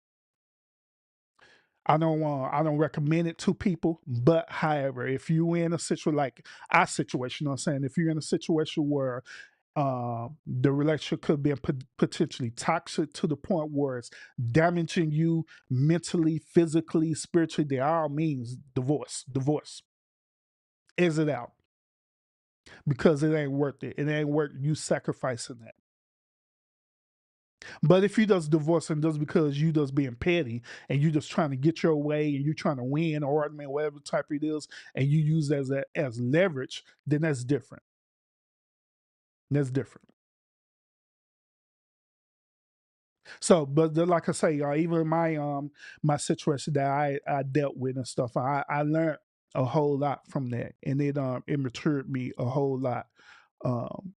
I don't recommend it to people, but however, if you in a situation like our situation, you know what I'm saying, if you're in a situation where the relationship could be potentially toxic to the point where it's damaging you mentally, physically, spiritually, by all means, divorce, exit out because it ain't worth it. It ain't worth you sacrificing that. But if you just divorcing just because you just being petty and you just trying to get your way and you trying to win or argument, whatever type it is, and you use it as leverage, then that's different. That's different. So, but like I say, even my situation that I dealt with and stuff, I learned a whole lot from that, and it matured me a whole lot um,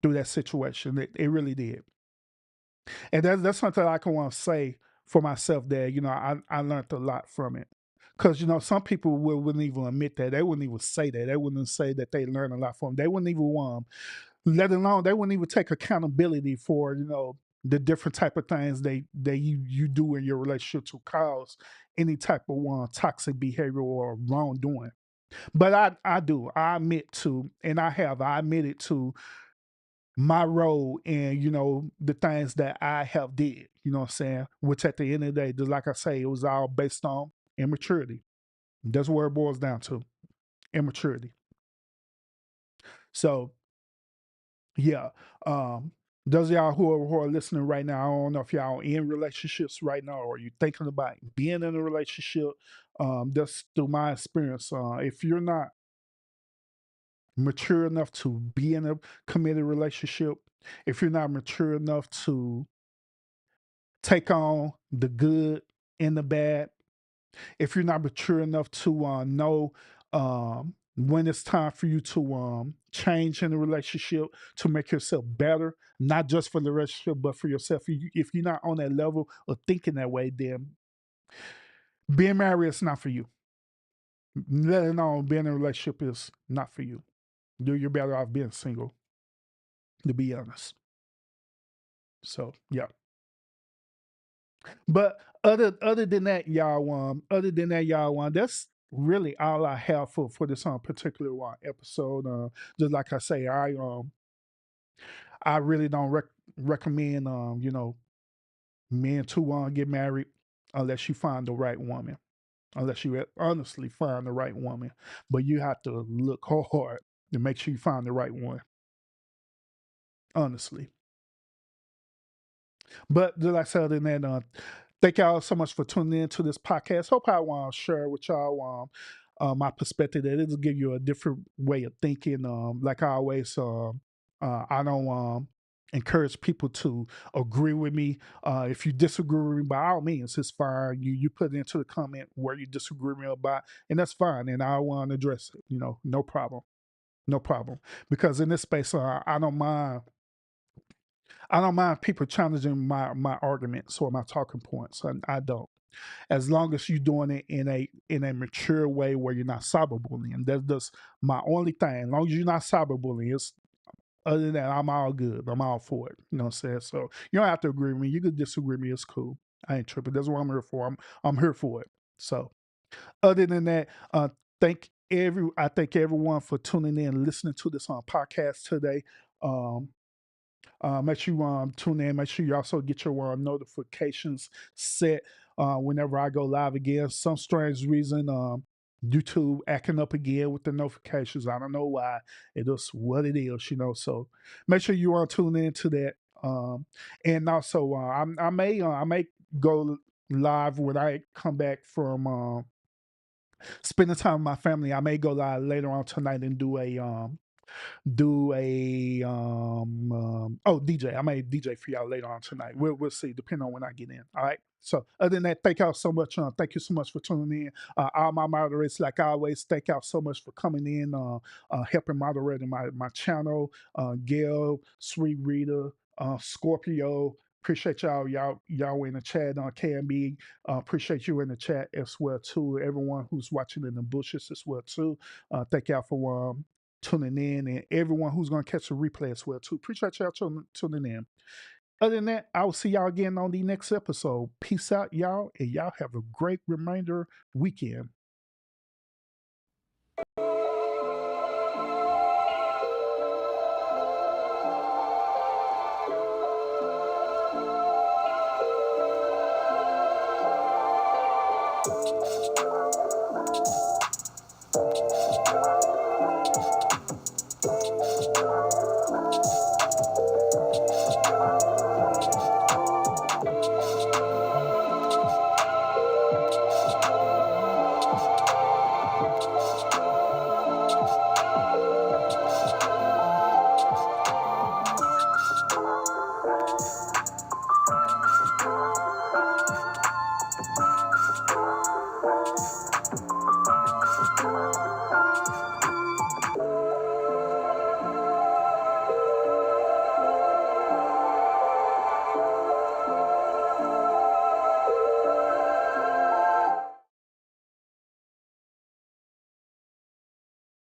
through that situation. It really did. And that's something I can want to say for myself that, I learned a lot from it. Because, some people wouldn't even admit that. They wouldn't even say that. They wouldn't say that they learned a lot from it. They wouldn't even, let alone, they wouldn't even take accountability for, the different type of things you do in your relationship to cause any type of toxic behavior or wrongdoing. But I do. I admit to, and I admitted to my role in the things that I have did, what I'm saying, which at the end of the day, just like I say, it was all based on immaturity. That's where it boils down to, immaturity. So yeah, those of y'all who are listening right now, I don't know if y'all in relationships right now or you thinking about being in a relationship. Just through my experience, if you're not mature enough to be in a committed relationship, if you're not mature enough to take on the good and the bad, if you're not mature enough to know when it's time for you to change in a relationship to make yourself better, not just for the relationship, but for yourself. If you're not on that level of thinking that way, then being married is not for you. Letting on being in a relationship is not for you. You're better off being single, to be honest. So yeah. But other than that, y'all, that's really all I have for this particular episode. Just like I say, I really don't recommend men to get married unless you find the right woman. Unless you honestly find the right woman, but you have to look hard to make sure you find the right one. Honestly. But like I said, other than that, thank y'all so much for tuning in to this podcast. Hope I want to share with y'all my perspective. That it'll give you a different way of thinking. Like I always, I don't encourage people to agree with me. If you disagree with me, by all means, it's fine. You put it into the comment where you disagree with me about, and that's fine. And I want to address it. No problem, no problem. Because in this space, I don't mind. I don't mind people challenging my arguments or my talking points. I don't, as long as you're doing it in a mature way where you're not cyberbullying. That's just my only thing. As long as you're not cyberbullying, it's other than that, I'm all good. I'm all for it. You know what I'm saying? So you don't have to agree with me. You could disagree with me. It's cool. I ain't tripping. That's what I'm here for. I'm here for it. So other than that, I thank everyone for tuning in and listening to this podcast today. Um, make sure you tune in. Make sure you also get your notifications set whenever I go live again. Some strange reason, YouTube acting up again with the notifications. I don't know why. It is what it is. So make sure you tune in to that. And also, I may go live when I come back from spending time with my family. I may go live later on tonight and do a DJ. I may DJ for y'all later on tonight. We'll see, depending on when I get in. All right. So other than that, thank y'all so much. Thank you so much for tuning in. All my moderators, like always, thank y'all so much for coming in, helping moderating my channel. Gail, Sweet Rita, Scorpio. Appreciate y'all in the chat on KMB. Appreciate you in the chat as well too. Everyone who's watching in the bushes as well too. Thank y'all for tuning in, and everyone who's going to catch the replay as well too. Appreciate y'all tuning in. Other than that, I will see y'all again on the next episode. Peace out, y'all, and y'all have a great remainder weekend.